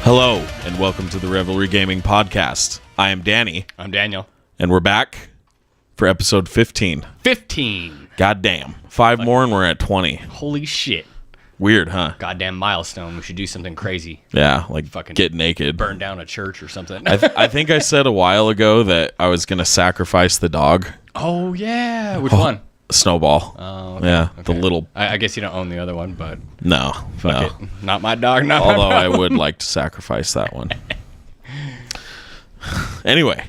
Hello, and welcome to the Revelry Gaming Podcast. I am Danny. I'm Daniel. And we're back for episode 15. 15! Goddamn. 5 more and we're at 20. Holy shit. Weird, huh? Goddamn milestone. We should do something crazy. Yeah, like Fucking get naked. Burn down a church or something. I think I said a while ago that I was going to sacrifice the dog. Oh, yeah. Which one? Snowball. Oh, okay. Yeah, Okay. the little... I guess you don't own the other one, but... No, Fuck no. it. Not my dog, not my Although I dog. would like to sacrifice that one. Anyway,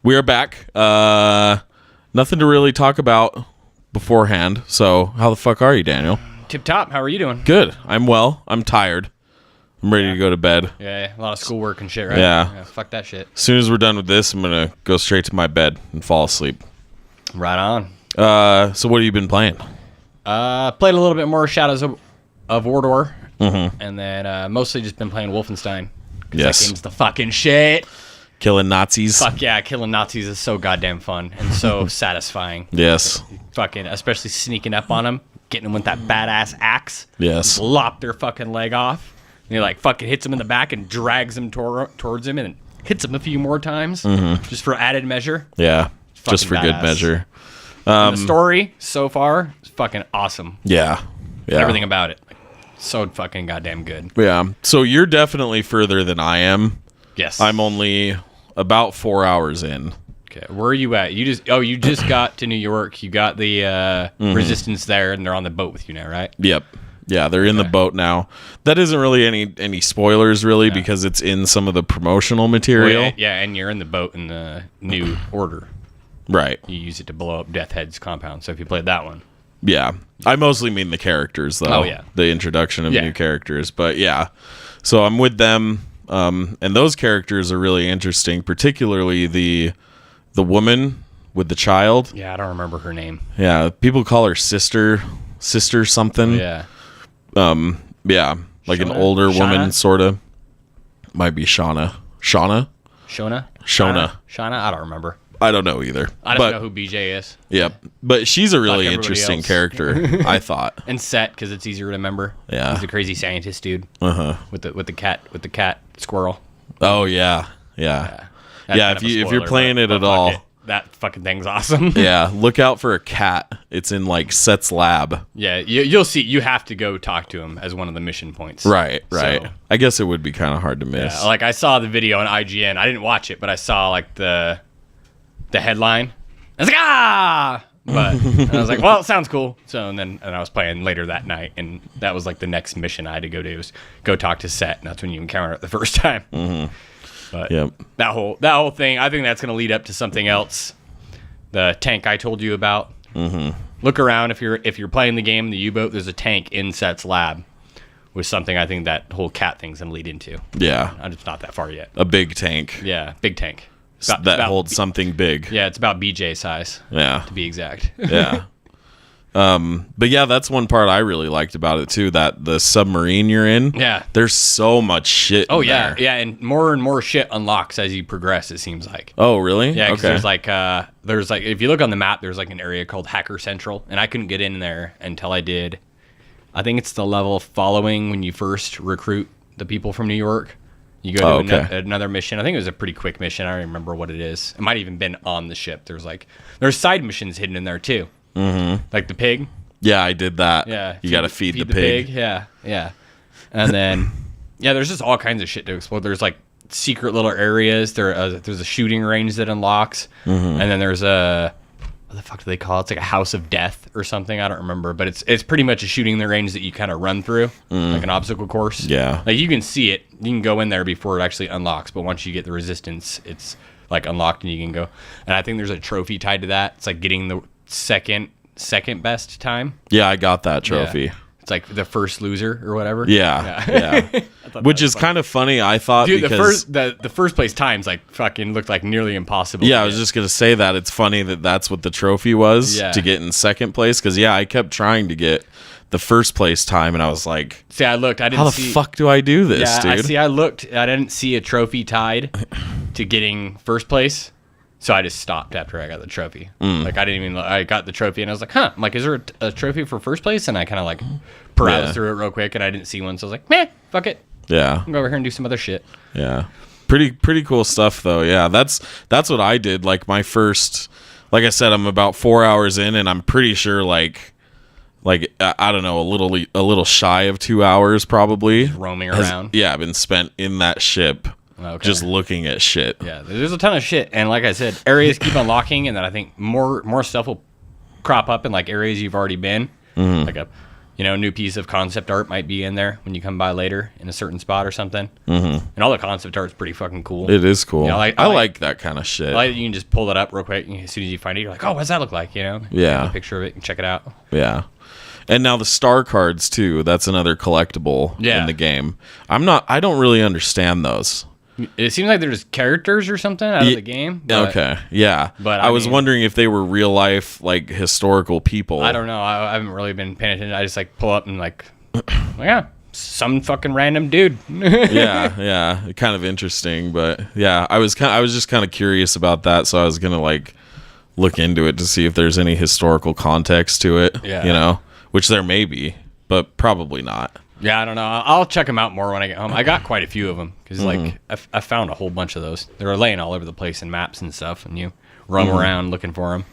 we are back. Nothing to really talk about beforehand. So, how the fuck are you, Daniel? Tip top. How are you doing? Good. I'm well. I'm tired. I'm ready to go to bed. Yeah, a lot of schoolwork and shit, right? Yeah. Fuck that shit. As soon as we're done with this, I'm going to go straight to my bed and fall asleep. Right on. So what have you been playing? Played a little bit more Shadows of Mordor. Mm-hmm. And then mostly just been playing Wolfenstein. Yes. That game's the fucking shit. Killing Nazis? Fuck yeah, killing Nazis is so goddamn fun and so satisfying. Yes. Fucking, especially sneaking up on them, getting them with that badass axe. Yes. Lop their fucking leg off. And he like fucking hits him in the back and drags him towards him and then hits him a few more times just for added measure. Yeah. Just for good badass. measure. And the story so far is fucking awesome. Yeah. Yeah. Everything about it. So fucking goddamn good. Yeah. So you're definitely further than I am. Yes. I'm only about 4 hours in. Okay. Where are you at? You just got to New York. You got the Resistance there and they're on the boat with you now, right? Yep. Yeah, they're in the boat now. That isn't really any spoilers, really, because it's in some of the promotional material. Well, yeah, and you're in the boat in the new order. Right. You use it to blow up Death Head's compound. So if you played that one. Yeah. I mostly mean the characters, though. Oh, yeah. The introduction of new characters. But, yeah. So I'm with them, and those characters are really interesting, particularly the woman with the child. Yeah, I don't remember her name. Yeah, people call her sister something. Yeah. Yeah, like an Shona? older woman, Shauna? sort of. Might be Shauna. Shona? Shona. I don't remember. I don't know either. I just know who BJ is. Yep. But she's a really everybody interesting else. character, I thought. And Set, because it's easier to remember. Yeah. He's a crazy scientist dude. Uh-huh. With the cat squirrel. Oh, yeah. Yeah. That's Yeah, kind of a if you're spoiler, playing but it at fuck all. it. That fucking thing's awesome. Yeah, look out for a cat. It's in, like, Set's lab. Yeah, you'll see. You have to go talk to him as one of the mission points. Right. So, I guess it would be kind of hard to miss. yeah, like I saw the video on IGN. I didn't watch it, but I saw like the headline. I was like, ah! But and I was like, well, it sounds cool. So and I was playing later that night, and that was like the next mission I had to go do was go talk to Set, and that's when you encounter it the first time. Mm-hmm. But that whole thing, I think that's going to lead up to something else. The tank I told you about. Mm-hmm. Look around if you're playing the game, the U-boat. There's a tank in Set's lab, with something I think that whole cat thing's going to lead into. Yeah. I'm just not that far yet. A big tank. Yeah, big tank. That holds something big. Yeah, it's about BJ size. Yeah. To be exact. Yeah. But yeah, that's one part I really liked about it too, that the submarine you're in. Yeah. There's so much shit. Oh in yeah, there. yeah, and more shit unlocks as you progress, it seems like. Oh really? Yeah, because okay. there's like if you look on the map, there's like an area called Hacker Central, and I couldn't get in there until I did. I think it's the level following when you first recruit the people from New York. You go to another mission. I think it was a pretty quick mission. I don't remember what it is. It might have even been on the ship. There's side missions hidden in there too. Mm-hmm. Like the pig. Yeah, I did that. Yeah. You got to feed the pig. Yeah, yeah. And then, yeah, there's just all kinds of shit to explore. There's like secret little areas. There's a shooting range that unlocks. Mm-hmm. And then there's what the fuck do they call it? It's like a house of death or something. I don't remember. But it's pretty much a shooting the range that you kind of run through, like an obstacle course. Yeah. Like you can see it. You can go in there before it actually unlocks. But once you get the resistance, it's like unlocked and you can go. And I think there's a trophy tied to that. It's like getting the second best time. Yeah, I got that trophy. Yeah. It's like the first loser or whatever. Yeah. Which is kind of funny, I thought. Dude, because the first place times like fucking looked like nearly impossible. Yeah, I was just gonna say that it's funny that that's what the trophy was to get in second place. Because I kept trying to get the first place time, and I was like, see, I looked. I didn't. How the fuck do I do this, dude? I looked. I didn't see a trophy tied to getting first place. So I just stopped after I got the trophy. Like I didn't even. I got the trophy and I was like, huh. I'm like, is there a trophy for first place? And I kind of like browsed through it real quick and I didn't see one. So I was like, meh, fuck it. Yeah. I'll go over here and do some other shit. Yeah. Pretty cool stuff though. Yeah. That's what I did. Like my first, like I said, I'm about 4 hours in, and I'm pretty sure like I don't know, a little shy of 2 hours probably. Just roaming around. Yeah, I've been spent in that ship. Okay. Just looking at shit. Yeah, there's a ton of shit, and like I said, areas keep unlocking, and then I think more stuff will crop up in like areas you've already been. Mm-hmm. Like a new piece of concept art might be in there when you come by later in a certain spot or something. Mm-hmm. And all the concept art's pretty fucking cool. It is cool. I like that kind of shit. You can just pull it up real quick, and as soon as you find it, you're like, oh, what's that look like? Yeah. Take a picture of it and check it out. Yeah. And now the star cards too. That's another collectible in the game. I don't really understand those. It seems like they're just characters or something out of the game. Okay, yeah. But I was wondering if they were real life, like historical people. I don't know. I haven't really been paying attention. I just like pull up and like, yeah, some fucking random dude. yeah. Kind of interesting, but yeah, I was just kind of curious about that, so I was gonna like look into it to see if there's any historical context to it. Yeah. Which there may be, but probably not. Yeah, I don't know. I'll check them out more when I get home. I got quite a few of them because, like, I found a whole bunch of those. They were laying all over the place in maps and stuff, and you roam around looking for them.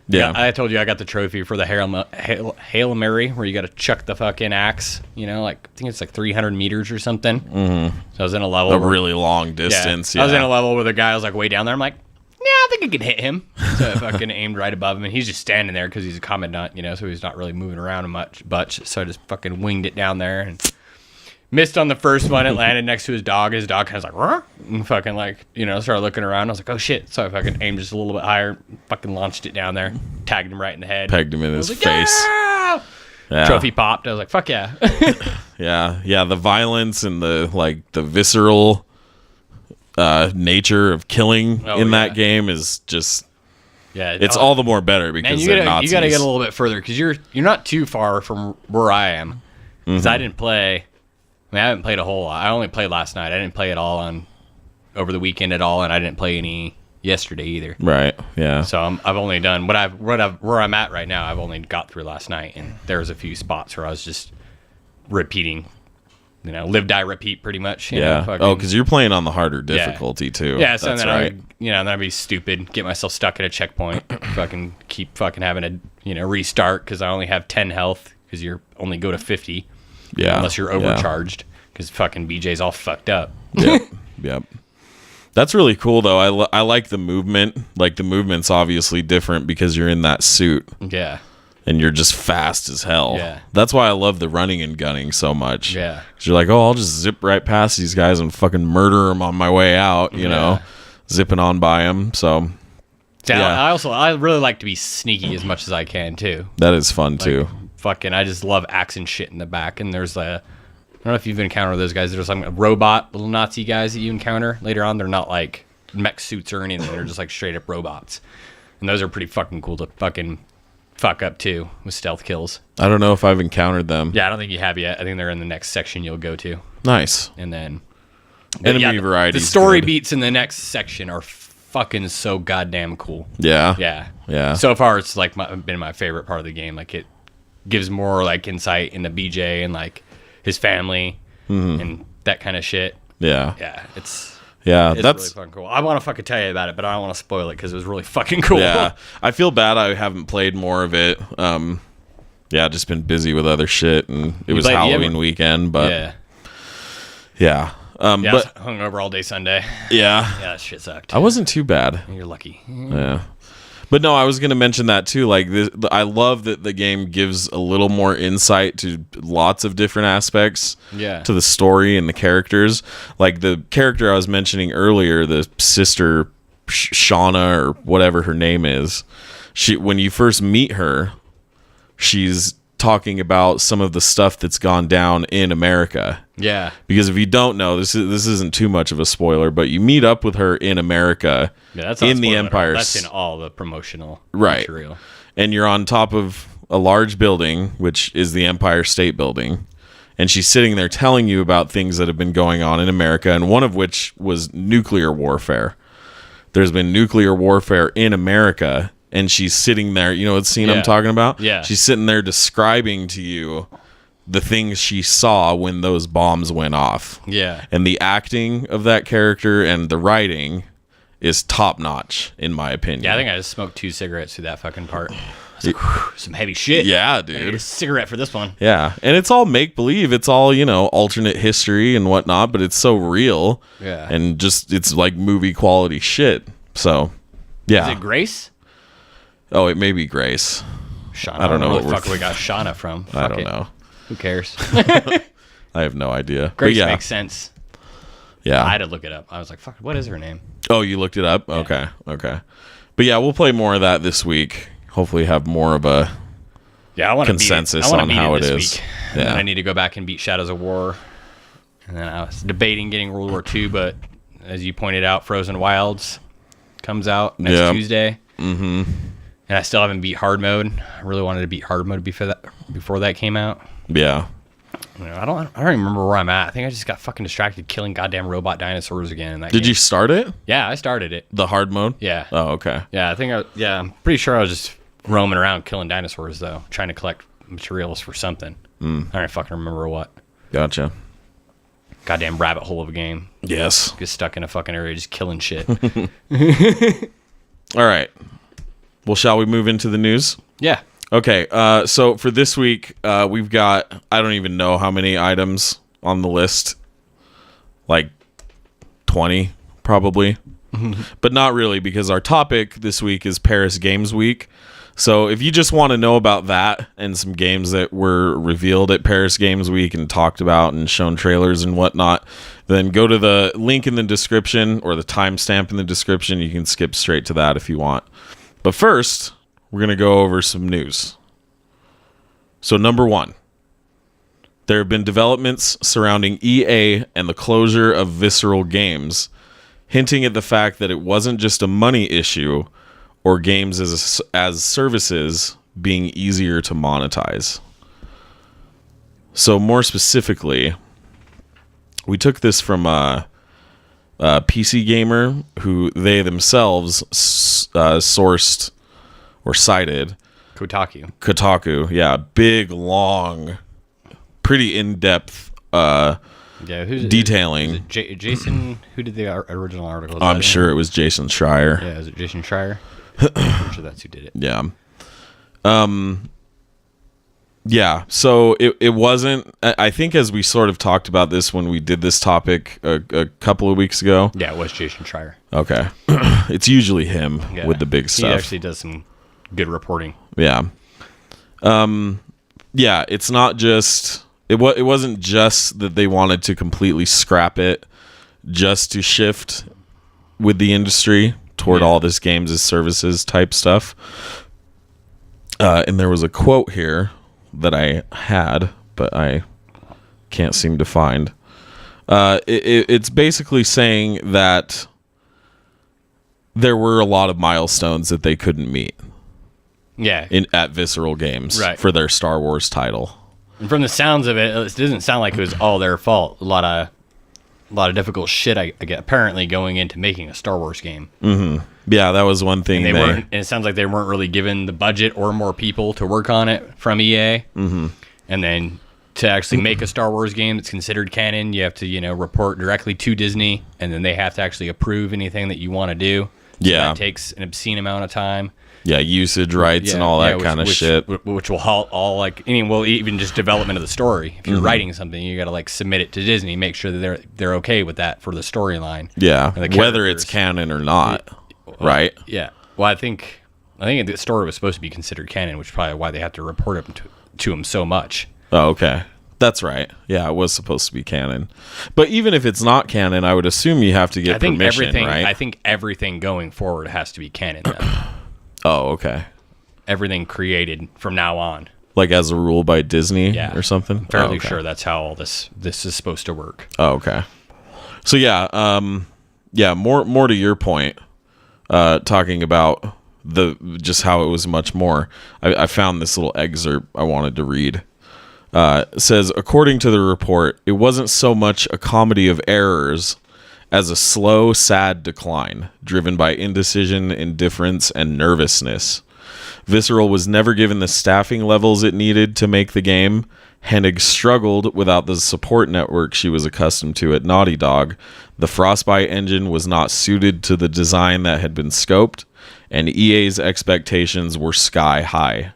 Yeah. I told you I got the trophy for the Hail Mary, where you got to chuck the fucking axe. I think it's like 300 meters or something. Mm-hmm. So I was in a level. A really long distance. I was in a level where the guy was like way down there. I'm like, yeah, I think I could hit him. So I fucking aimed right above him, and he's just standing there because he's a commandant, so he's not really moving around much. So I just fucking winged it down there and missed on the first one. It landed next to his dog. His dog kind of was like, "Rrr," and fucking like, started looking around. I was like, oh shit. So I fucking aimed just a little bit higher, fucking launched it down there, tagged him right in the head. Pegged him in his like, face. Yeah! Trophy popped. I was like, fuck yeah. Yeah. The violence and the visceral nature of killing in that game is just it's all the more better because they're Nazis. You gotta get a little bit further because you're not too far from where I am because I didn't play. I haven't played a whole lot. I only played last night. I didn't play it all over the weekend at all, and I didn't play any yesterday either. Right. Yeah. So I've only done where I'm at right now. I've only got through last night, and there's a few spots where I was just repeating. Live, die, repeat, pretty much. Because you're playing on the harder difficulty too. Yeah, so that's then right. then I'd be stupid, get myself stuck at a checkpoint, fucking keep fucking having to restart because I only have 10 health because you only go to 50. Yeah, unless you're overcharged because fucking BJ's all fucked up. Yep. That's really cool though. I like the movement. Like the movement's obviously different because you're in that suit. Yeah. And you're just fast as hell. Yeah. That's why I love the running and gunning so much. Yeah. Because you're like, I'll just zip right past these guys and fucking murder them on my way out, zipping on by them. So, I really like to be sneaky as much as I can, too. That is fun, too. Fucking, I just love axing shit in the back. And there's I don't know if you've encountered those guys. There's like robot little Nazi guys that you encounter later on. They're not like mech suits or anything. They're just like straight up robots. And those are pretty fucking cool to fucking fuck up too with stealth kills. I don't know if I've encountered them. Yeah, I don't think you have yet. I think they're in the next section you'll go to. Nice. And then enemy variety. The story beats in the next section are fucking so goddamn cool. Yeah. So far, it's like been my favorite part of the game. Like it gives more like insight into BJ and like his family and that kind of shit. Yeah. It's that's really fucking cool. I want to fucking tell you about it, but I don't want to spoil it because it was really fucking cool. Yeah, I feel bad I haven't played more of it. Just been busy with other shit, and it was Halloween weekend, but I but was hungover all day Sunday. Yeah, that shit sucked. I wasn't too bad. You're lucky. Yeah. But no, I was going to mention that too. Like, I love that the game gives a little more insight to lots of different aspects to the story and the characters. Like the character I was mentioning earlier, the sister Shauna or whatever her name is. When you first meet her, she's talking about some of the stuff that's gone down in America. Yeah. Because if you don't know, this isn't too much of a spoiler, but you meet up with her in America. Yeah, that's not in the Empire. That's in all the promotional material. And you're on top of a large building, which is the Empire State Building. And she's sitting there telling you about things that have been going on in America, and one of which was nuclear warfare. There's been nuclear warfare in America, and she's sitting there. You know what scene I'm talking about? Yeah. She's sitting there describing to you the things she saw when those bombs went off. Yeah. And the acting of that character and the writing is top notch, in my opinion. Yeah, I think I just smoked 2 cigarettes through that fucking part. Like, some heavy shit. Yeah, I dude. need a cigarette for this one. Yeah. And it's all make believe. It's all, alternate history and whatnot, but it's so real. Yeah. And just, it's like movie quality shit. So, yeah. Is it Grace? Oh, it may be Grace. Shauna. I don't know where what the fuck we got Shauna from. I Fuck don't it. know. Who cares? I have no idea. Grace But yeah. makes sense. Yeah. I had to look it up. I was like, fuck, what is her name? Oh, you looked it up? Yeah. Okay. But yeah, we'll play more of that this week. Hopefully have more of a consensus on how it is. Week. Yeah. And then I need to go back and beat Shadows of War. And then I was debating getting World War II, but as you pointed out, Frozen Wilds comes out next Tuesday. Mm-hmm. And I still haven't beat hard mode. I really wanted to beat hard mode before that came out. Yeah. I don't remember where I'm at. I think I just got fucking distracted killing goddamn robot dinosaurs again in that game. Did you start it? Yeah, I started it. The hard mode? Yeah. Oh, okay. Yeah, I'm pretty sure I was just roaming around killing dinosaurs though, trying to collect materials for something. I don't fucking remember what. Gotcha. Goddamn rabbit hole of a game. Yes. Get stuck in a fucking area just killing shit. All right. Well, shall we move into the news? Yeah. Okay. So for this week, we've got, I don't even know how many items on the list. Like 20, probably. But not really, because our topic this week is Paris Games Week. So if you just want to know about that and some games that were revealed at Paris Games Week and talked about and shown trailers and whatnot, then go to the link in the description or the timestamp in the description. You can skip straight to that if you want. But first, we're going to go over some news. So number 1, there have been developments surrounding EA and the closure of Visceral Games, hinting at the fact that it wasn't just a money issue or games as services being easier to monetize. So more specifically, we took this from a PC Gamer, who they themselves sourced or cited. Kotaku, yeah, big, long, pretty in-depth detailing. Is it Jason? Who did the original article? I'm sure it was Jason Schreier. Yeah, is it Jason Schreier? I'm sure that's who did it. Yeah. Yeah, so it wasn't, I think, as we sort of talked about this when we did this topic a couple of weeks ago. Yeah, it was Jason Schreier. Okay. It's usually him with the big stuff. He actually does some good reporting. Yeah. Yeah, it's not just, it wasn't just that they wanted to completely scrap it just to shift with the industry toward all this games as services type stuff. And there was a quote here that I had, but I can't seem to find. It's basically saying that there were a lot of milestones that they couldn't meet. Yeah. At Visceral Games, right, for their Star Wars title. And from the sounds of it, it doesn't sound like it was all their fault. A lot of difficult shit, I get, apparently, going into making a Star Wars game. Mm-hmm. Yeah, that was one thing. And it sounds like they weren't really given the budget or more people to work on it from EA. Mm-hmm. And then to actually make a Star Wars game that's considered canon, you have to, report directly to Disney, and then they have to actually approve anything that you want to do. So that takes an obscene amount of time. Yeah, usage rights and all that kind of shit. Which will halt all, even just development of the story. If you're writing something, you got to, submit it to Disney, make sure that they're okay with that for the storyline. Yeah, whether it's canon or not, right? Yeah. Well, I think the story was supposed to be considered canon, which is probably why they have to report it to them so much. Oh, okay. That's right. Yeah, it was supposed to be canon. But even if it's not canon, I would assume you have to get permission, right? I think everything going forward has to be canon, though. Oh, okay. Everything created from now on. Like as a rule by Disney or something? I'm fairly sure that's how all this is supposed to work. Oh, okay. So yeah, more to your point, talking about just how it was much more. I found this little excerpt I wanted to read. It says, according to the report, it wasn't so much a comedy of errors as a slow, sad decline, driven by indecision, indifference, and nervousness. Visceral was never given the staffing levels it needed to make the game, Hennig struggled without the support network she was accustomed to at Naughty Dog. The Frostbite engine was not suited to the design that had been scoped, and EA's expectations were sky high.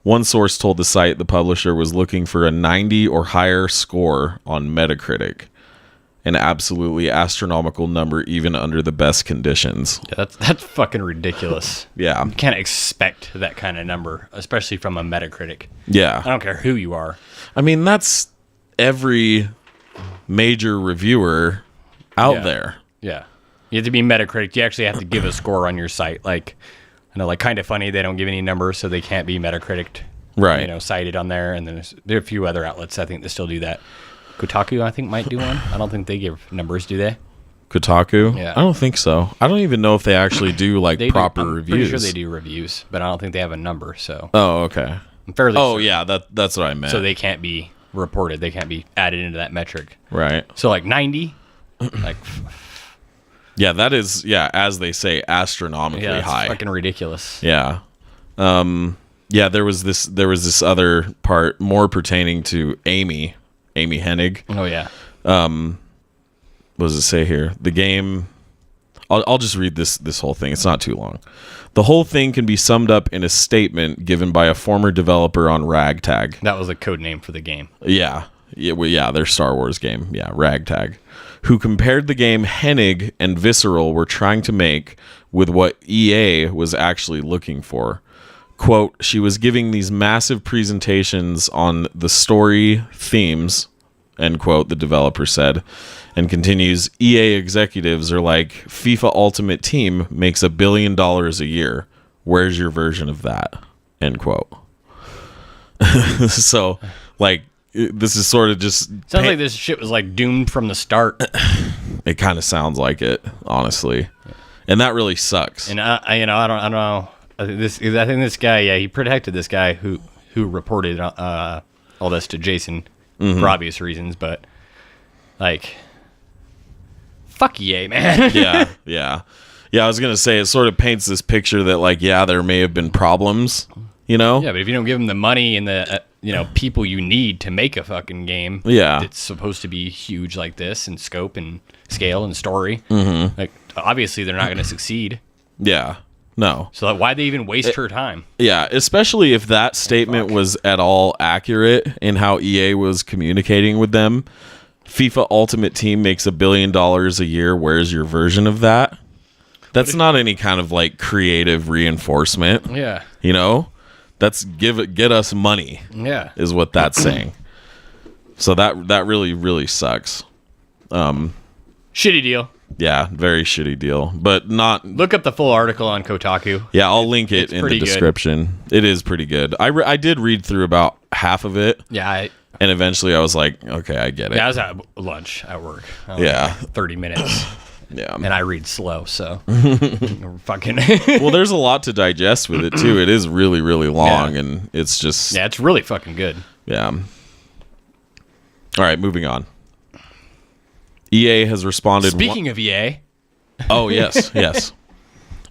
One source told the site the publisher was looking for a 90 or higher score on Metacritic, an absolutely astronomical number even under the best conditions. Yeah, that's fucking ridiculous. Yeah. You can't expect that kind of number, especially from a Metacritic. Yeah. I don't care who you are. I mean, that's every major reviewer out there. Yeah. You have to be Metacritic. You actually have to give a score on your site. Like, I know, like, Kind of Funny, they don't give any numbers, so they can't be Metacritic, right? You know, cited on there. And then there are a few other outlets, I think, that still do that. Kotaku, I think, might do one. I don't think they give numbers, do they? Kotaku? Yeah. I don't think so. I don't even know if they actually do, like, proper I'm reviews. Pretty sure they do reviews, but I don't think they have a number, so. Oh, okay. I'm fairly sure. Yeah, that's what I meant. So they can't be reported. They can't be added into that metric. Right. So, like, 90? Like... Yeah, that is, as they say, astronomically high. Fucking ridiculous. Yeah. There was this other part more pertaining to Amy Hennig. Oh yeah. What does it say here? The game, I'll just read this whole thing. It's not too long. The whole thing can be summed up in a statement given by a former developer on Ragtag. That was a code name for the game. Yeah, their Star Wars game. Yeah, Ragtag. Who compared the game Hennig and Visceral were trying to make with what EA was actually looking for. Quote, she was giving these massive presentations on the story themes, end quote, the developer said, and continues, EA executives are like, FIFA Ultimate Team makes $1 billion a year. Where's your version of that? End quote. So, like, this is sort of just... Sounds like this shit was, like, doomed from the start. It kind of sounds like it, honestly. And that really sucks. And, I don't know. I think this guy, he protected this guy who reported all this to Jason for obvious reasons, but, like, fuck EA, man. Yeah, I was going to say, it sort of paints this picture that, like, there may have been problems, you know? Yeah, but if you don't give them the money and the... people you need to make a fucking game that's supposed to be huge like this in scope and scale and story. Mm-hmm. Like, obviously, they're not going to succeed. Yeah. No. So like, why'd they even waste her time? Yeah, especially if that statement was at all accurate in how EA was communicating with them. FIFA Ultimate Team makes $1 billion a year. Where's your version of that? That's not any kind of, like, creative reinforcement. Yeah. You know? That's get us money. Yeah, is what that's saying. So that really, really sucks. Shitty deal. Yeah, very shitty deal. But not. Look up the full article on Kotaku. Yeah, I'll link it in the description. It is pretty good. I did read through about half of it. Yeah. And eventually I was like, okay, I get it. Yeah, I was at lunch at work. 30 minutes. Yeah. And I read slow, so fucking. Well, there's a lot to digest with it too. It is really, really long, and it's just. Yeah, it's really fucking good. Yeah. All right, moving on. EA has responded. Speaking of EA. Oh yes.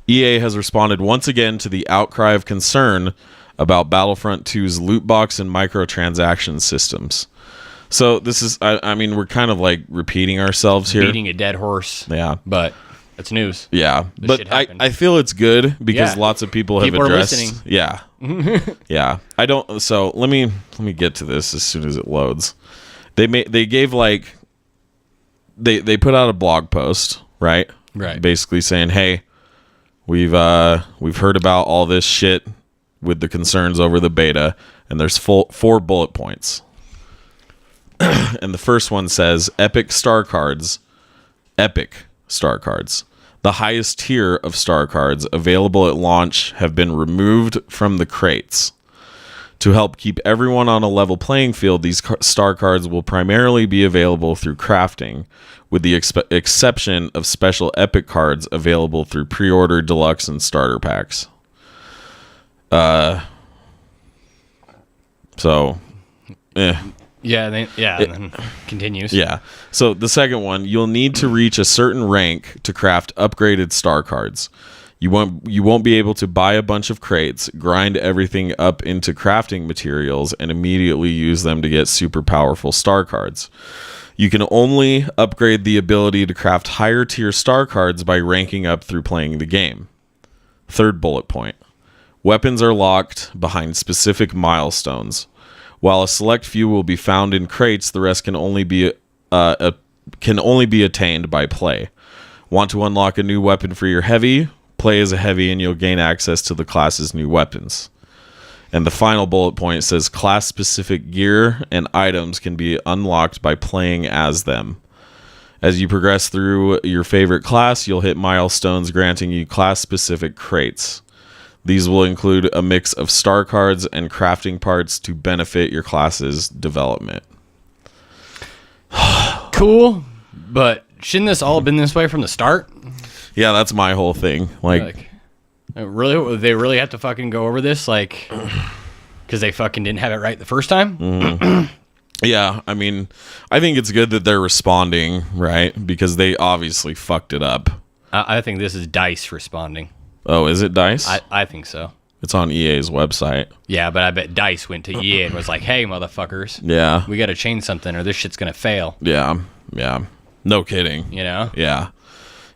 EA has responded once again to the outcry of concern about Battlefront 2's loot box and microtransaction systems. So this is, I mean, we're kind of like repeating ourselves here. Beating a dead horse. Yeah. But it's news. Yeah. But I feel it's good because lots of people have addressed. Are listening. Yeah. Yeah. So let me get to this as soon as it loads. They gave like, they put out a blog post, right? Right. Basically saying, hey, we've heard about all this shit with the concerns over the beta, and there's 4 bullet points. And the first one says, epic star cards, the highest tier of star cards available at launch, have been removed from the crates. To help keep everyone on a level playing field, these star cards will primarily be available through crafting, with the exception of special epic cards available through pre-order, deluxe, and starter packs. Yeah, and then continues. Yeah. So the second one, you'll need to reach a certain rank to craft upgraded star cards. You won't be able to buy a bunch of crates, grind everything up into crafting materials, and immediately use them to get super powerful star cards. You can only upgrade the ability to craft higher tier star cards by ranking up through playing the game. Third bullet point. Weapons are locked behind specific milestones. While a select few will be found in crates, the rest can only be attained by play. Want to unlock a new weapon for your heavy? Play as a heavy and you'll gain access to the class's new weapons. And the final bullet point says class-specific gear and items can be unlocked by playing as them. As you progress through your favorite class, you'll hit milestones granting you class-specific crates. These will include a mix of star cards and crafting parts to benefit your class's development. Cool, but shouldn't this all have been this way from the start? Yeah, that's my whole thing. Really, they really have to fucking go over this, like, because they fucking didn't have it right the first time? Mm-hmm. Yeah, I mean, I think it's good that they're responding, right? Because they obviously fucked it up. I think this is DICE responding. Oh, is it DICE? I think so. It's on EA's website. Yeah, but I bet DICE went to EA and was like, hey, motherfuckers. Yeah. We got to change something or this shit's going to fail. Yeah. No kidding. You know? Yeah.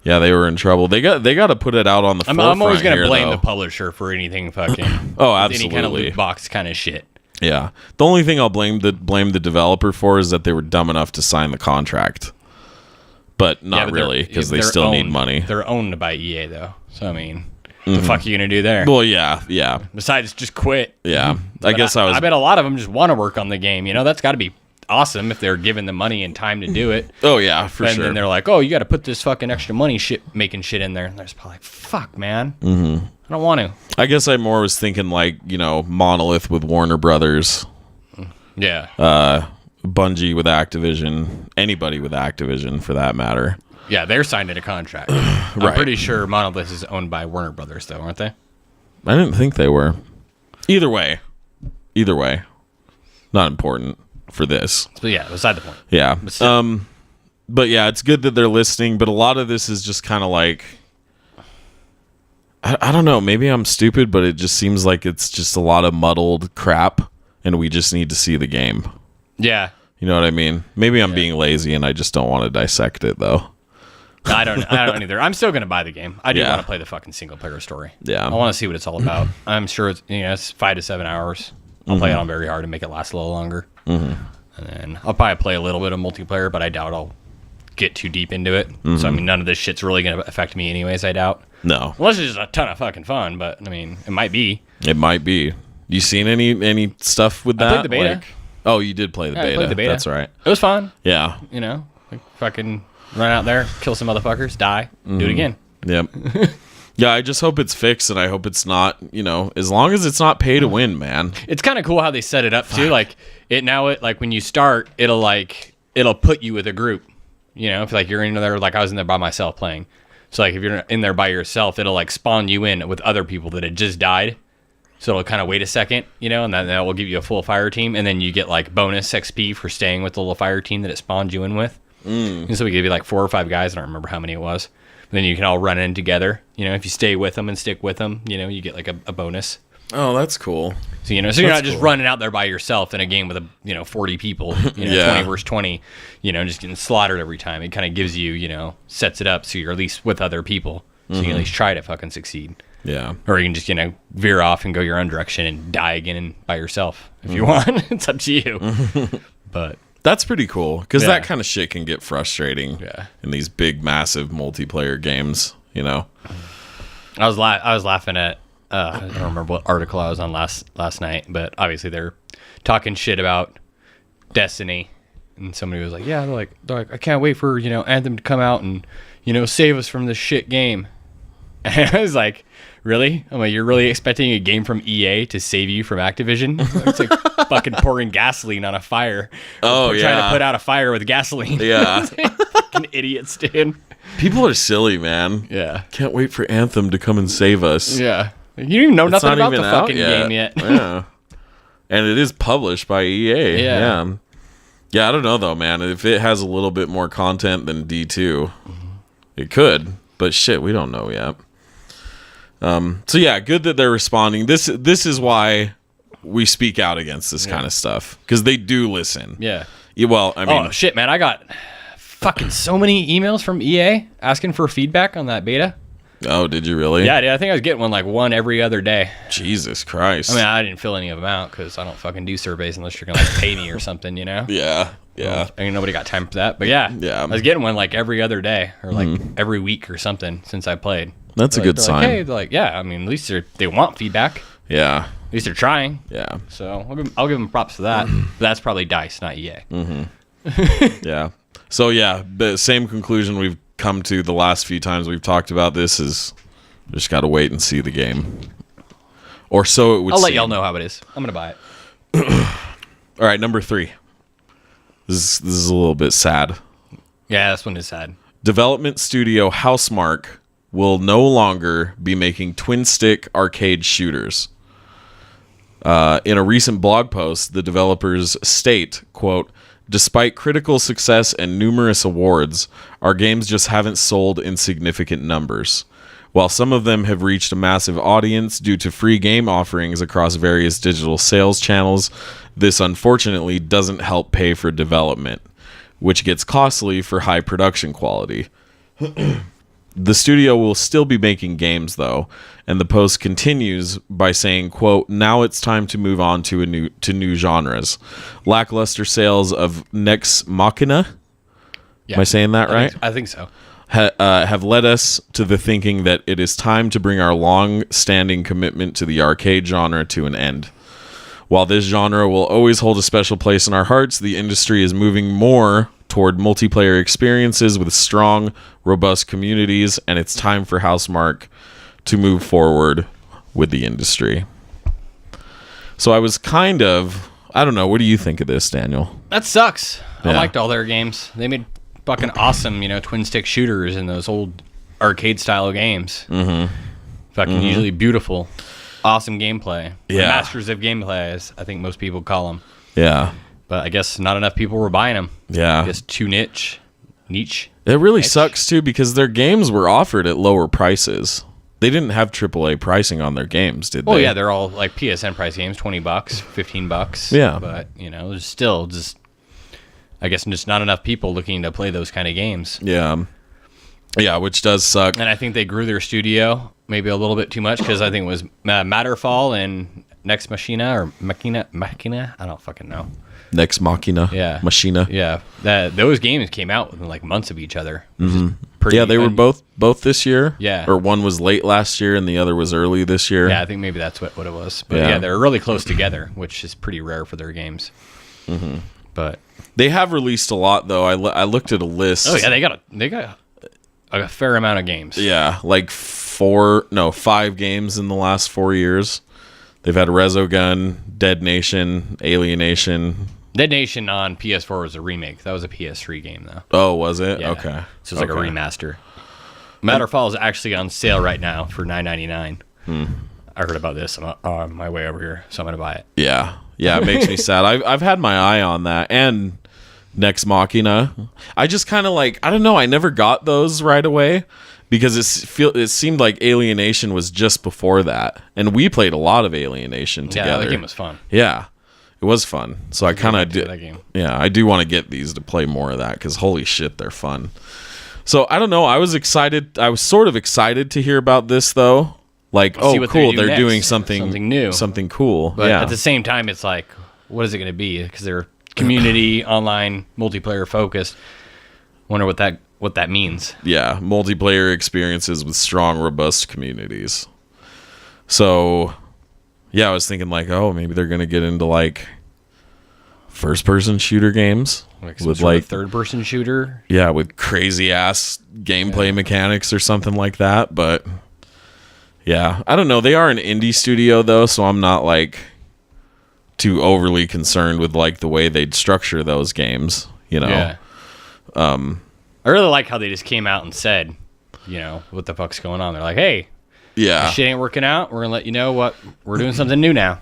Yeah, they were in trouble. They got to put it out on the forefront. I'm always going to blame though. the publisher for anything fucking. Oh, absolutely. Any kind of loot box kind of shit. Yeah. The only thing I'll blame the developer for is that they were dumb enough to sign the contract. But not really, because they still need money. They're owned by EA, though. So, I mean, what the fuck are you going to do there? Well, yeah. Besides, just quit. Yeah. I bet a lot of them just want to work on the game. You know, that's got to be awesome if they're given the money and time to do it. Oh, yeah, for sure. And then they're like, oh, you got to put this fucking extra money making shit in there. And they're just probably like, fuck, man. Mm-hmm. I don't want to. I guess I more was thinking like, Monolith with Warner Brothers. Yeah. Bungie with Activision. Anybody with Activision, for that matter. Yeah, they're signed in a contract. Right. I'm pretty sure Monolith is owned by Warner Brothers, though, aren't they? I didn't think they were. Either way. Not important for this. But yeah, beside the point. Yeah. But yeah, it's good that they're listening, but a lot of this is just kind of like, I don't know, maybe I'm stupid, but it just seems like it's just a lot of muddled crap, and we just need to see the game. Yeah. You know what I mean? Maybe I'm being lazy, and I just don't want to dissect it, though. I don't either. I'm still going to buy the game. I do want to play the fucking single-player story. Yeah. I want to see what it's all about. I'm sure it's 5 to 7 hours. I'll play it on very hard and make it last a little longer. Mm-hmm. And then I'll probably play a little bit of multiplayer, but I doubt I'll get too deep into it. Mm-hmm. So, I mean, none of this shit's really going to affect me anyways, I doubt. No. Unless it's just a ton of fucking fun, but, I mean, it might be. It might be. You seen any stuff with that? I played the beta. Oh, you did play the beta. I played the beta. That's right. It was fun. Yeah. Fucking run out there, kill some motherfuckers, die, do it again. Yep. Yeah, I just hope it's fixed, and I hope it's not, as long as it's not pay to win, man. It's kind of cool how they set it up too. Like like when you start, it'll put you with a group. If like you're in there, like I was in there by myself playing. So like if you're in there by yourself, it'll like spawn you in with other people that had just died. So it'll kind of wait a second, and then that will give you a full fire team, and then you get like bonus XP for staying with the little fire team that it spawned you in with. And so we give you like 4 or 5 guys. I don't remember how many it was. But then you can all run in together. If you stay with them and stick with them, you get like a bonus. Oh, that's cool. So you're not just running out there by yourself in a game with 40 people, 20 versus 20, just getting slaughtered every time. It kind of gives you, sets it up so you're at least with other people, so you can at least try to fucking succeed. Yeah. Or you can just veer off and go your own direction and die again by yourself if you want. It's up to you. But that's pretty cool, because that kind of shit can get frustrating in these big, massive multiplayer games, I was laughing at I don't remember what article I was on last night, but obviously they're talking shit about Destiny, and somebody was like, they're like I can't wait for Anthem to come out and save us from this shit game. And I was like, really? I'm like, you're really expecting a game from EA to save you from Activision? It's like fucking pouring gasoline on a fire. Oh, trying to put out a fire with gasoline. Yeah. Fucking idiots, dude. People are silly, man. Yeah. Can't wait for Anthem to come and save us. Yeah. You don't even know nothing about the fucking game yet. Yeah. And it is published by EA. Yeah. Yeah, I don't know, though, man. If it has a little bit more content than D2, it could. But shit, we don't know yet. So yeah, good that they're responding. This is why we speak out against this kind of stuff, because they do listen. Yeah. Well, I mean, oh shit, man, I got fucking so many emails from EA asking for feedback on that beta. Oh, did you really? Yeah, dude, I think I was getting one every other day. Jesus Christ. I mean, I didn't fill any of them out because I don't fucking do surveys unless you're gonna pay me or something, you know? Yeah. I mean, nobody got time for that, but yeah, I was getting one every other day or every week or something since I played. That's a good sign. Hey, yeah, I mean, at least they want feedback. Yeah. At least they're trying. Yeah. So I'll give them props for that. But that's probably DICE, not EA. Yeah. So yeah, the same conclusion we've come to the last few times we've talked about this is just got to wait and see the game. Or so it would seem. I'll let y'all know how it is. I'm going to buy it. All right, number 3. This is a little bit sad. Yeah, this one is sad. Development studio Housemarque will no longer be making twin-stick arcade shooters. In a recent blog post, the developers state, quote, "Despite critical success and numerous awards, our games just haven't sold in significant numbers. While some of them have reached a massive audience due to free game offerings across various digital sales channels, this unfortunately doesn't help pay for development, which gets costly for high production quality." The studio will still be making games, though, and the post continues by saying, quote, "Now it's time to move on to new genres. Lackluster sales of Nex Machina," am I saying that right? I think so. Have led us to the thinking that it is time to bring our long-standing commitment to the arcade genre to an end. While this genre will always hold a special place in our hearts, the industry is moving more toward multiplayer experiences with strong, robust communities, and it's time for Housemarque to move forward with the industry. So I was I don't know, what do you think of this, Daniel? That sucks. Yeah. I liked all their games. They made fucking awesome, twin stick shooters in those old arcade style games. Fucking usually beautiful, awesome gameplay. Yeah. Masters of gameplay, as I think most people call them. Yeah. But I guess not enough people were buying them. Yeah. Just too niche. It really sucks too, because their games were offered at lower prices. They didn't have AAA pricing on their games, did they? Oh yeah, they're all like PSN price games, $20, $15. Yeah. But there's still just, I guess, just not enough people looking to play those kind of games. Yeah. Yeah, which does suck. And I think they grew their studio maybe a little bit too much, because I think it was Matterfall and Nex Machina or Machina. I don't fucking know. Nex Machina. Yeah. Machina. Yeah. Those games came out within months of each other. Yeah, they were both this year. Yeah. Or one was late last year and the other was early this year. Yeah, I think maybe that's what it was. But yeah, they're really close together, which is pretty rare for their games. But they have released a lot, though. I looked at a list. Oh yeah, they got a fair amount of games. Yeah, 5 games in the last 4 years. They've had Resogun, Dead Nation, Alienation. Dead Nation on PS4 was a remake. That was a PS3 game, though. Oh, was it? Yeah. Okay. So it's like a remaster. Matterfall is actually on sale right now for $9.99. I heard about this on my way over here, so I'm going to buy it. Yeah. Yeah, it makes me sad. I've had my eye on that. And Nex Machina. I just kind of I don't know, I never got those right away, because it seemed like Alienation was just before that. And we played a lot of Alienation together. Yeah, that game was fun. Yeah. It was fun. So I kind of did that game. Yeah, I do want to get these to play more of that, because holy shit, they're fun. So I don't know, I was excited. I was sort of excited to hear about this, though. Cool, they're doing something new. Something cool. But at the same time, it's what is it going to be? Because they're community, online, multiplayer focused. Wonder what that means. Yeah, multiplayer experiences with strong, robust communities. So, yeah, I was thinking maybe they're going to get into first-person shooter games. With third-person shooter? Yeah, with crazy-ass gameplay mechanics or something like that, but... Yeah, I don't know. They are an indie studio, though, so I'm not, too overly concerned with, the way they'd structure those games, Yeah. I really like how they just came out and said, what the fuck's going on. They're like, hey, this shit ain't working out. We're going to let you know what we're doing something new now.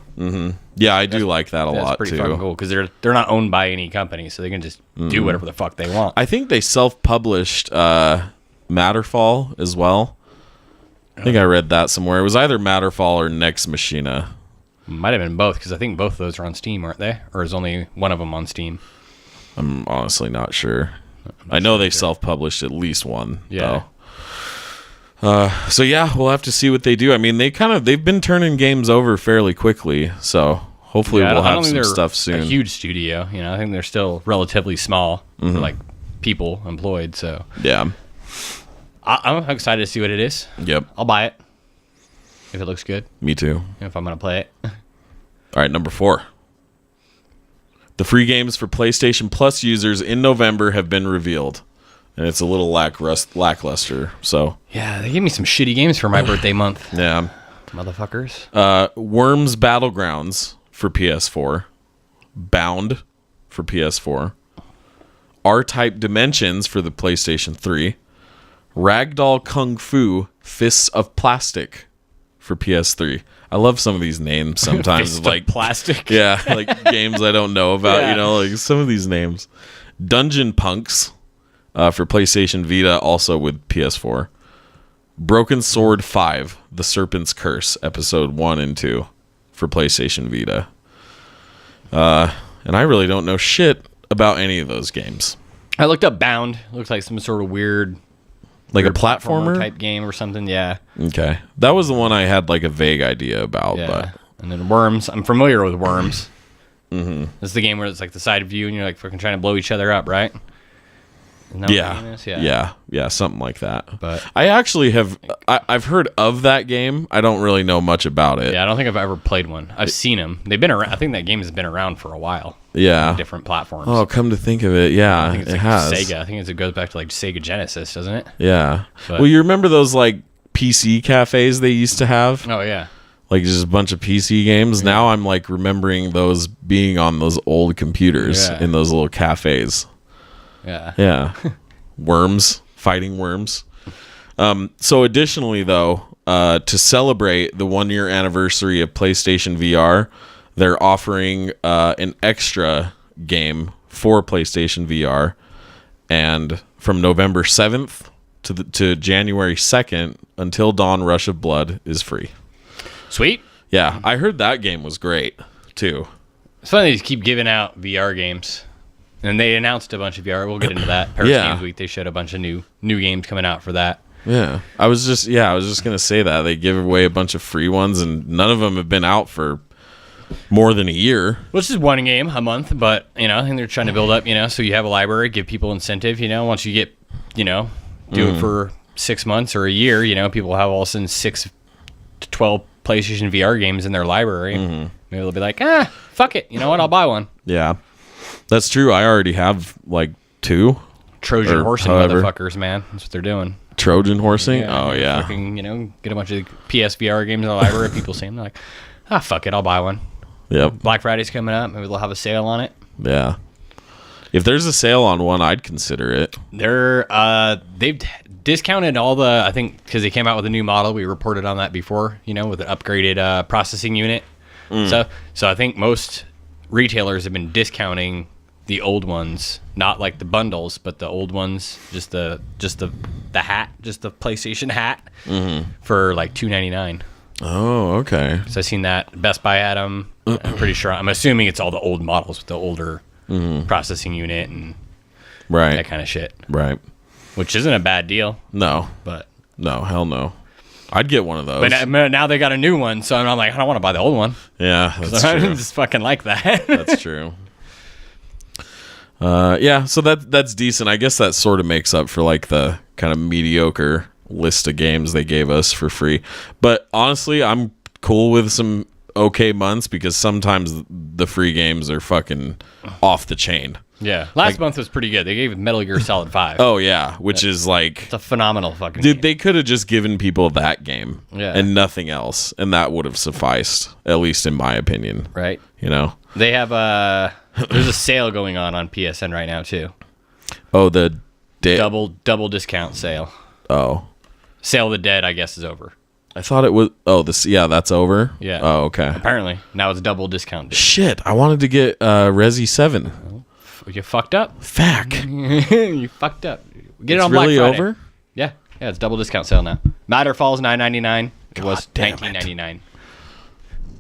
Yeah, I do like that a lot, too. That's pretty fucking cool, because they're not owned by any company, so they can just do whatever the fuck they want. I think they self-published Matterfall as well. I think I read that somewhere. It was either Matterfall or Nex Machina. Might have been both, because I think both of those are on Steam, aren't they? Or is only one of them on Steam? I'm honestly not sure. I know they self-published at least one, though. So yeah, we'll have to see what they do. I mean, they've been turning games over fairly quickly, so hopefully we'll have some stuff soon. A huge studio, I think they're still relatively small for like people employed. So yeah, I'm excited to see what it is. Yep, I'll buy it if it looks good. Me too. If I'm gonna play it. All right, number 4. The free games for PlayStation Plus users in November have been revealed. And it's a little lackluster. So yeah, they gave me some shitty games for my birthday month. Yeah, motherfuckers. Worms Battlegrounds for PS4, Bound for PS4, R-Type Dimensions for the PlayStation 3, Ragdoll Kung Fu Fists of Plastic for PS3. I love some of these names sometimes. Fist like of Plastic. Yeah, like games I don't know about. Like some of these names. Dungeon Punks. For PlayStation Vita, also with PS4. Broken Sword 5, The Serpent's Curse, Episode 1 and 2 for PlayStation Vita. And I really don't know shit about any of those games. I looked up Bound. Looks like some sort of weird a platformer type game or something, yeah. Okay. That was the one I had like a vague idea about. Yeah. But. And then Worms. I'm familiar with Worms. Mm-hmm. This is the game where it's like the side view and you're like fucking trying to blow each other up, right? Yeah, something like that. But I actually I've heard of that game. I don't really know much about it. Yeah, I don't think I've ever played one. I've seen them. They've been around. I think that game has been around for a while. Yeah, on different platforms. Oh, come to think of it, yeah, I think it's it like has. Sega. I think it goes back to like Sega Genesis, doesn't it? Yeah. Well, you remember those like PC cafes they used to have? Oh yeah. Like just a bunch of PC games. Yeah. Now I'm like remembering those being on those old computers in those little cafes. Yeah. Yeah. Worms, fighting worms. So additionally, though, to celebrate the 1-year anniversary of PlayStation VR, they're offering an extra game for PlayStation VR. And from November 7th to January 2nd, Until Dawn Rush of Blood is free. Sweet. Yeah, I heard that game was great, too. It's funny they just keep giving out VR games. And they announced a bunch of VR. We'll get into that. Paris Games Week, they showed a bunch of new games coming out for that. Yeah. I was just going to say that. They give away a bunch of free ones, and none of them have been out for more than a year. Which is one game a month, but, I think they're trying to build up, so you have a library, give people incentive, once you get, do it for 6 months or a year, people have all of a sudden 6 to 12 PlayStation VR games in their library. Mm-hmm. Maybe they'll be like, fuck it. You know what? I'll buy one. Yeah. That's true. I already have like 2. Trojan horsing motherfuckers, man. That's what they're doing. Trojan horsing? Oh, yeah. Fucking, get a bunch of PSVR games in the library. People see them. They're like, fuck it. I'll buy one. Yep. Black Friday's coming up. Maybe they'll have a sale on it. Yeah. If there's a sale on one, I'd consider it. They've discounted all the, I think, because they came out with a new model. We reported on that before, with an upgraded processing unit. So I think most retailers have been discounting the old ones, not like the bundles, but the old ones, just the hat, just the PlayStation hat, for like $2.99. Oh, okay. So I've seen that. Best Buy had them. I'm pretty sure. I'm assuming it's all the old models with the older processing unit and that kind of shit. Right. Which isn't a bad deal. No. But no, hell no. I'd get one of those. But now they got a new one, so I'm like, I don't want to buy the old one. Yeah, that's true. I just fucking like that. That's true. Yeah, so that's decent. I guess that sort of makes up for like the kind of mediocre list of games they gave us for free. But honestly, I'm cool with some okay months because sometimes the free games are fucking off the chain. Yeah. Last month was pretty good. They gave Metal Gear Solid 5. Oh, yeah, which is like... It's a phenomenal fucking game. They could have just given people that game and nothing else, and that would have sufficed, at least in my opinion. Right. They have there's a sale going on PSN right now, too. Oh, the... Double discount sale. Oh. Sale of the Dead, I guess, is over. I thought it was... Oh, that's over? Yeah. Oh, okay. Apparently. Now it's double discount. Shit, I wanted to get Resi 7. You fucked up. Fuck. You fucked up. Get it on Black Friday. It's really over? Yeah. Yeah, it's double discount sale now. Matter Falls $9.99. It was $19.99.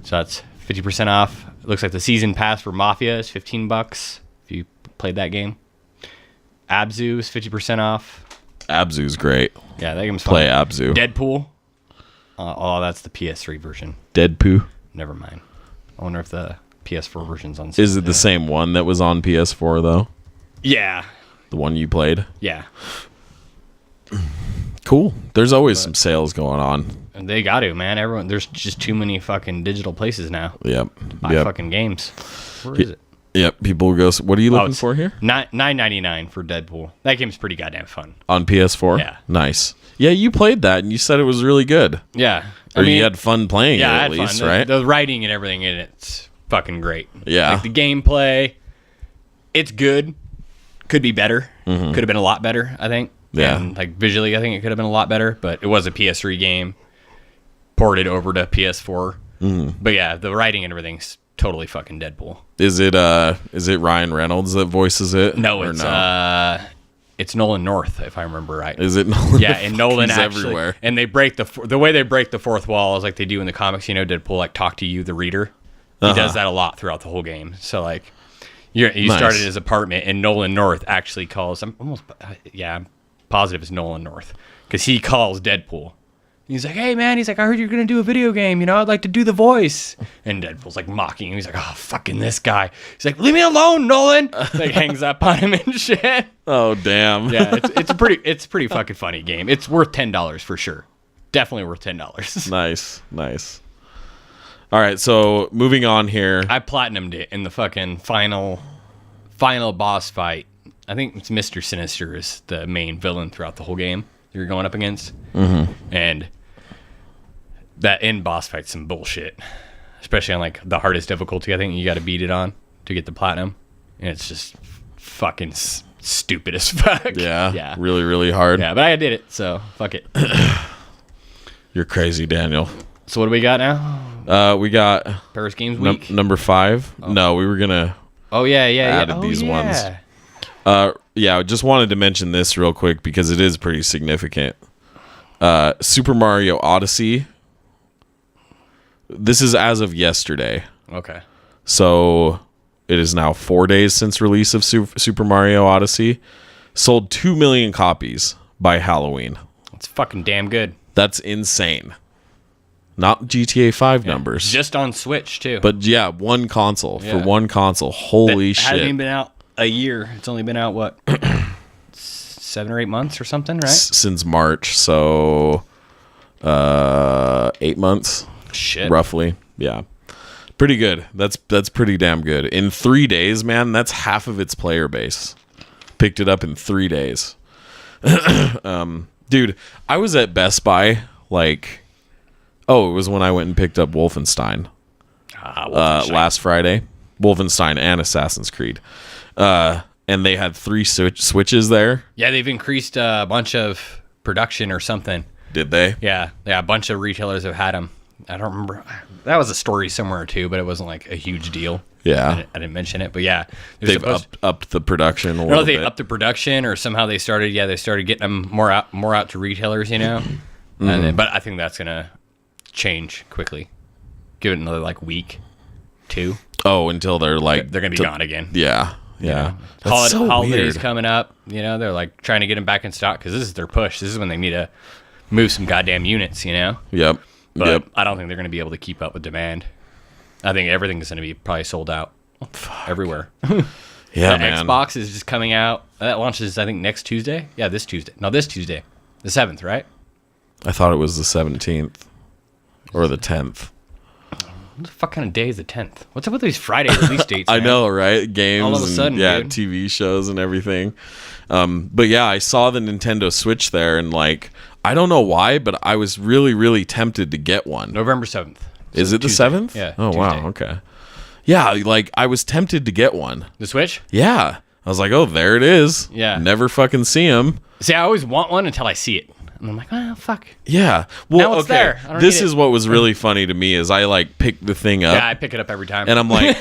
So that's 50% off. It looks like the season pass for Mafia is $15 if you played that game. Abzu is 50% off. Abzu's great. Yeah, that game's fun. Play Abzu. Deadpool. That's the PS3 version. Deadpoo. Never mind. I wonder if the PS4 version's on. Is it the same one that was on PS4 though? Yeah. The one you played? Yeah. Cool. There's always some sales going on. And they got to, man. There's just too many fucking digital places now. Yep. Buy fucking games. Where is it? Yep. People go. What are you looking for here? $9.99 for Deadpool. That game's pretty goddamn fun. On PS4? Yeah. Nice. Yeah, you played that and you said it was really good. Yeah. Or you had fun playing it at least, fun. right? The writing and everything in it's fucking great. Yeah. Like the gameplay, it's good. Could be better. Could have been a lot better, I think. Yeah. And like visually, I think it could have been a lot better, but it was a PS3 game ported over to PS4. But yeah, the writing and everything's totally fucking Deadpool. Is it Ryan Reynolds that voices it? No, it's Nolan North, if I remember right. Is it Nolan? Yeah, and Nolan He's actually everywhere. And they break the way they break the fourth wall is like they do in the comics. You know, Deadpool like talk to you, the reader. He does that a lot throughout the whole game. So like, you start at his apartment, and Nolan North actually calls. I'm positive it's Nolan North because he calls Deadpool. He's like, hey man, he's like, I heard you're gonna do a video game, you know, I'd like to do the voice. And Deadpool's like mocking him. He's like, oh fucking this guy. He's like, leave me alone, Nolan. Like hangs up on him and shit. Oh damn. Yeah, it's a pretty fucking funny game. It's worth $10 for sure. Definitely worth $10. Nice. All right, so moving on here. I platinumed it in the fucking final boss fight. I think it's Mr. Sinister is the main villain throughout the whole game you're going up against. And that end boss fight's some bullshit. Especially on like the hardest difficulty, I think you got to beat it on to get the platinum. And it's just fucking stupid as fuck. Yeah. Really, really hard. Yeah, but I did it, so fuck it. You're crazy, Daniel. So what do we got now? We got Paris Games Week. Number 5. Oh. No, we were gonna. Oh yeah. Added these ones. I just wanted to mention this real quick because it is pretty significant. Super Mario Odyssey. This is as of yesterday. Okay. So it is now 4 days since release of Super Mario Odyssey. Sold 2 million copies by Halloween. That's fucking damn good. That's insane. Not GTA 5 numbers. Just on Switch, too. But yeah, one console. For one console. Holy shit. It hasn't even been out a year. It's only been out, what, 7 or 8 months or something, right? Since March. So 8 months. Shit. Roughly. Yeah. Pretty good. That's pretty damn good. In 3 days, man, that's half of its player base. Picked it up in 3 days. Dude, I was at Best Buy it was when I went and picked up Wolfenstein. Last Friday. Wolfenstein and Assassin's Creed. And they had 3 switches there. Yeah, they've increased a bunch of production or something. Did they? Yeah, a bunch of retailers have had them. I don't remember. That was a story somewhere too, but it wasn't like a huge deal. Yeah. I didn't mention it, but yeah. They've upped the production a little bit. I don't know if they upped the production or somehow they started getting them more out to retailers, you know? But I think that's going to change quickly. Give it another week, 2. Oh, until they're going to be gone again. Yeah. Yeah. You know? Holidays coming up, you know, they're trying to get them back in stock because this is their push. This is when they need to move some goddamn units, you know? Yep. But I don't think they're going to be able to keep up with demand. I think everything is going to be probably sold out everywhere. Yeah, man. Xbox is just coming out. That launches, I think, next Tuesday. Yeah, this Tuesday. No, this Tuesday. The 7th, right? I thought it was the 17th or the 10th. What the fuck kind of day is the 10th? What's up with these Friday release dates, man? I know, right? Games all of a sudden, and dude. TV shows and everything. But yeah, I saw the Nintendo Switch there and I don't know why, but I was really, really tempted to get one. November 7th. Is it Tuesday. the 7th? Yeah. Oh, Tuesday. wow. Okay. Yeah, I was tempted to get one. The Switch? Yeah. I was like, oh, there it is. Yeah. Never fucking see them. See, I always want one until I see it. And I'm like, well, fuck. Yeah. Well, now it's there. I don't this need is what was really funny to me is I pick the thing up. Yeah, I pick it up every time. And I'm like,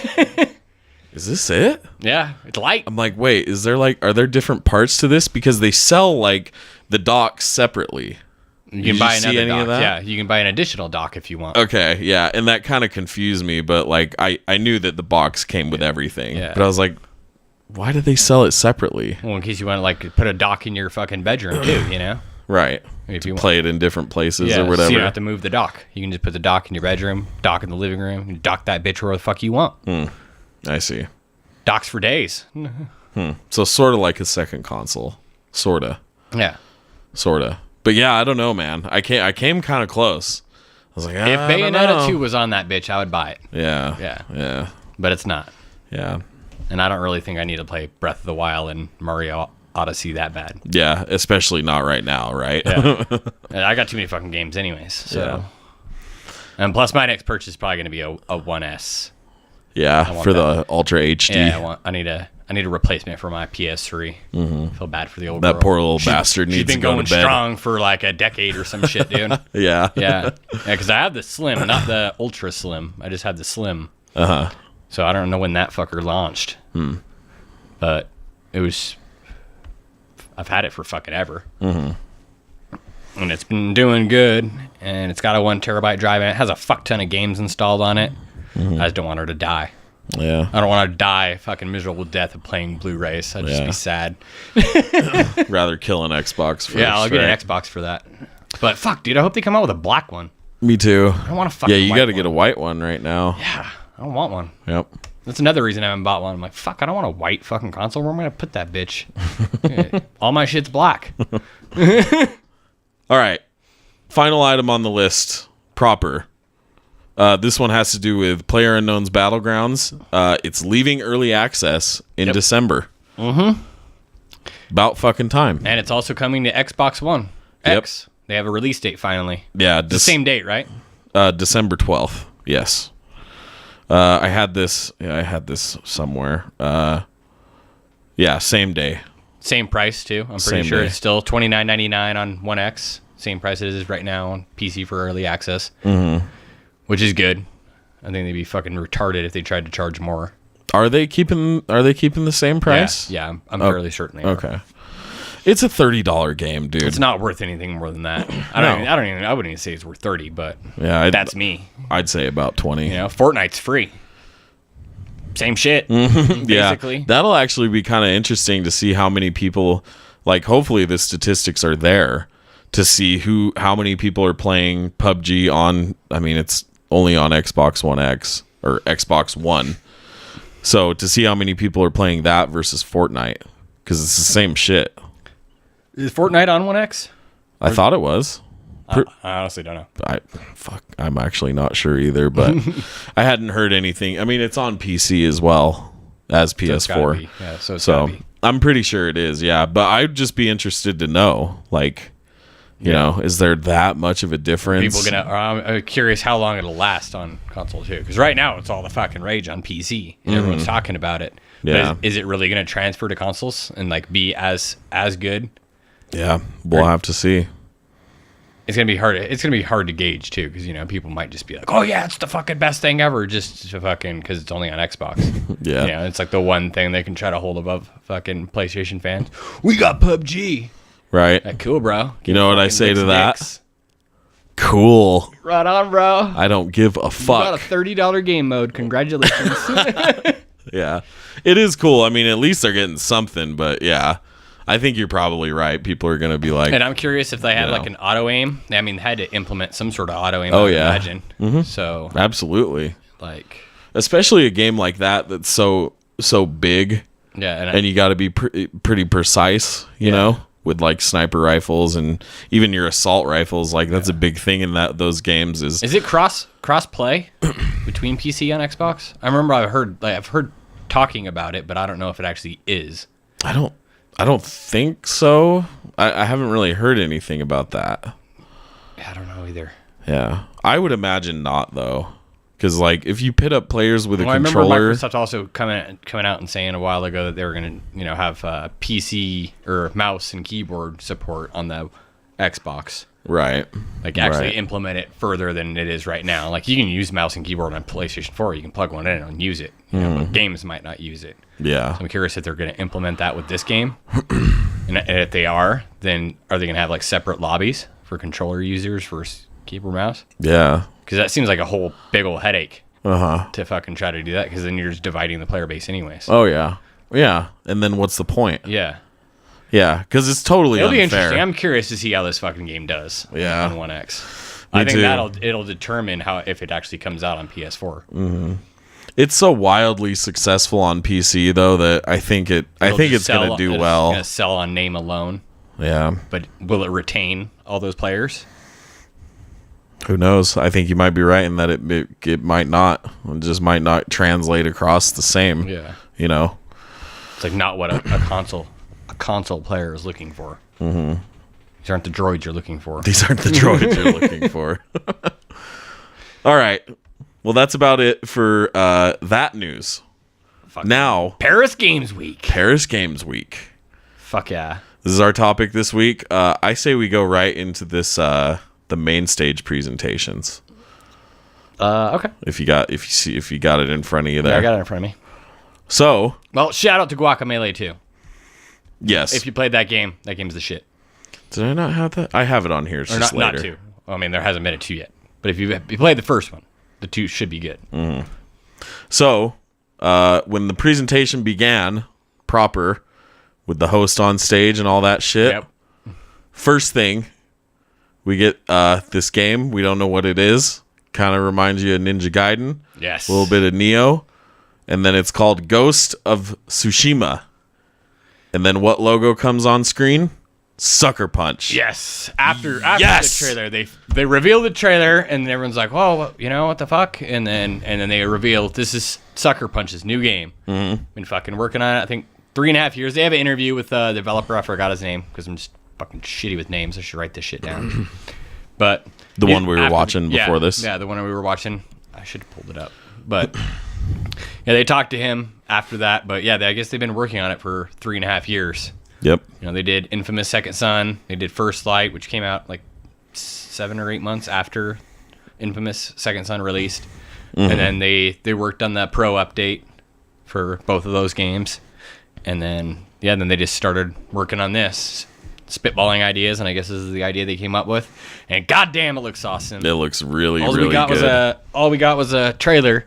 is this it? Yeah, it's light. I'm like, wait, is there are there different parts to this? Because they sell the dock separately. You can buy another dock. Yeah, you can buy an additional dock if you want. Okay, yeah, and that kind of confused me, but like I knew that the box came with everything. Yeah. But I was like, why did they sell it separately? Well, in case you want to like put a dock in your fucking bedroom too, you know? Right. If you play it in different places or whatever. So you don't have to move the dock. You can just put the dock in your bedroom, dock in the living room, and dock that bitch where the fuck you want. I see. Docks for days. So sort of like a second console. Sorta. Yeah. Sorta. But yeah, I don't know, man. I came kind of close. I was like, if Bayonetta 2 was on that bitch, I would buy it. Yeah. But it's not. Yeah. And I don't really think I need to play Breath of the Wild and Mario Odyssey that bad. Yeah, especially not right now, right? Yeah. I got too many fucking games anyways. So. Yeah. And plus my next purchase is probably going to be a 1S. Yeah, for the Ultra HD. Yeah, I need a replacement for my PS3. I feel bad for the old that girl. Poor little bastard needs to go to bed. She's been going strong for like a decade or some shit, dude. Yeah, because I have the Slim, not the Ultra Slim. I just have the Slim. So I don't know when that fucker launched. But it was... I've had it for fucking ever. And it's been doing good. And it's got a 1 terabyte drive, and it has a fuck ton of games installed on it. I just don't want her to die. Yeah. I don't want to die fucking miserable death of playing Blu-rays. I'd just be sad. Rather kill an Xbox first. Yeah, I'll get an Xbox for that. But fuck, dude, I hope they come out with a black one. Me too. I don't want a fucking Yeah, you got to get a white one right now. Yeah, I don't want one. Yep. That's another reason I haven't bought one. I'm like, fuck, I don't want a white fucking console. Where am I going to put that bitch? All my shit's black. All right. Final item on the list. Proper. This one has to do with PlayerUnknown's Battlegrounds. It's leaving early access in December. About fucking time. And it's also coming to Xbox One X. They have a release date finally. Yeah. The same date, right? December 12th. Yes. I had this somewhere. Same day. Same price too. I'm pretty sure it's still $29.99 on One X. Same price it is right now on PC for early access. Which is good. I think they'd be fucking retarded if they tried to charge more. Are they keeping the same price? Yeah, I'm fairly certain they are. Okay. It's a $30 game, dude. It's not worth anything more than that. I wouldn't even say it's worth 30, but that's me. I'd say about 20. You know, Fortnite's free. Same shit. Basically. Yeah. That'll actually be kind of interesting to see how many people, like, hopefully the statistics are there to see how many people are playing PUBG on, I mean, it's only on Xbox One X or Xbox One. So to see how many people are playing that versus Fortnite, because it's the same shit. Is Fortnite on One X? I thought it was. I honestly don't know. I'm actually not sure either, but I hadn't heard anything. I mean, it's on PC as well as PS4. So I'm pretty sure it is, yeah. But I'd just be interested to know, like, you know, is there that much of a difference? I'm curious how long it'll last on console too, because right now it's all the fucking rage on PC and everyone's talking about it. Yeah. But is it really going to transfer to consoles and like be as good? Yeah, we'll have to see. It's gonna be hard. It's gonna be hard to gauge too, because you know people might just be like, "Oh yeah, it's the fucking best thing ever," just to fucking because it's only on Xbox. Yeah, you know, it's like the one thing they can try to hold above fucking PlayStation fans. We got PUBG. Right. Like, cool, bro. You know what I say to that? Cool. Right on, bro. I don't give a fuck. You got a $30 game mode. Congratulations. Yeah, it is cool. I mean, at least they're getting something. But yeah, I think you're probably right. People are gonna be like, and I'm curious if they had like an auto aim. I mean, they had to implement some sort of auto aim. Oh I yeah, imagine. So absolutely. Like, especially a game like that's so big. Yeah, and you got to be pretty precise. You know. With like sniper rifles and even your assault rifles, like that's a big thing in those games. Is it cross play between PC and Xbox? I remember I've heard talking about it, but I don't know if it actually is. I don't think so. I haven't really heard anything about that. Yeah, I don't know either. Yeah, I would imagine not though. Because like if you pit up players with a controller, I remember Microsoft also coming out and saying a while ago that they were going to have PC or mouse and keyboard support on the Xbox. Right. Like actually implement it further than it is right now. Like you can use mouse and keyboard on PlayStation 4. You can plug one in and use it. You know, but games might not use it. Yeah. So I'm curious if they're going to implement that with this game. And if they are, then are they going to have like separate lobbies for controller users versus keyboard mouse? Yeah. Because that seems like a whole big old headache to fucking try to do that. Because then you're just dividing the player base anyways. Oh, yeah. Yeah. And then what's the point? Yeah. Yeah, because it's totally It'll unfair. be interesting. I'm curious to see how this fucking game does on One X. I think it'll determine how if it actually comes out on PS4. Mm-hmm. It's so wildly successful on PC though that I think it's going to do well. It's going to sell on name alone. Yeah, but will it retain all those players? Who knows? I think you might be right in that it might not. It just might not translate across the same. Yeah, you know, it's like not what a console player is looking for. Mm-hmm. These aren't the droids you're looking for. These aren't the droids you're looking for. All right. Well, that's about it for that news. Now, Paris Games Week. Fuck yeah. This is our topic this week. I say we go right into this the main stage presentations. Okay. If you got it in front of you there. Yeah, I got it in front of me. So, well, shout out to Guacamelee too. Yes. If you played that game's the shit. Did I not have that? I have it on here. It's just later. Not 2. Well, I mean, there hasn't been a 2 yet. But if you played the first one, the 2 should be good. Mm-hmm. So, when the presentation began proper with the host on stage and all that shit, first thing, we get this game. We don't know what it is. Kind of reminds you of Ninja Gaiden. Yes. A little bit of Neo. And then it's called Ghost of Tsushima. And then what logo comes on screen? Sucker Punch. Yes. After the trailer, they reveal the trailer, and everyone's like, "Oh, you know what the fuck?" And then they reveal this is Sucker Punch's new game. Mm-hmm. Been fucking working on it. I think 3.5 years. They have an interview with the developer. I forgot his name because I'm just fucking shitty with names. I should write this shit down. But the one we were watching before this. Yeah, the one we were watching. I should have pulled it up, but. Yeah, they talked to him after that, but yeah, I guess they've been working on it for 3.5 years. Yep. You know, they did Infamous Second Son, they did First Light, which came out like 7 or 8 months after Infamous Second Son released, and then they worked on the Pro update for both of those games, and then they just started working on this, spitballing ideas, and I guess this is the idea they came up with, and goddamn, it looks awesome. It looks really good. All we got was a trailer.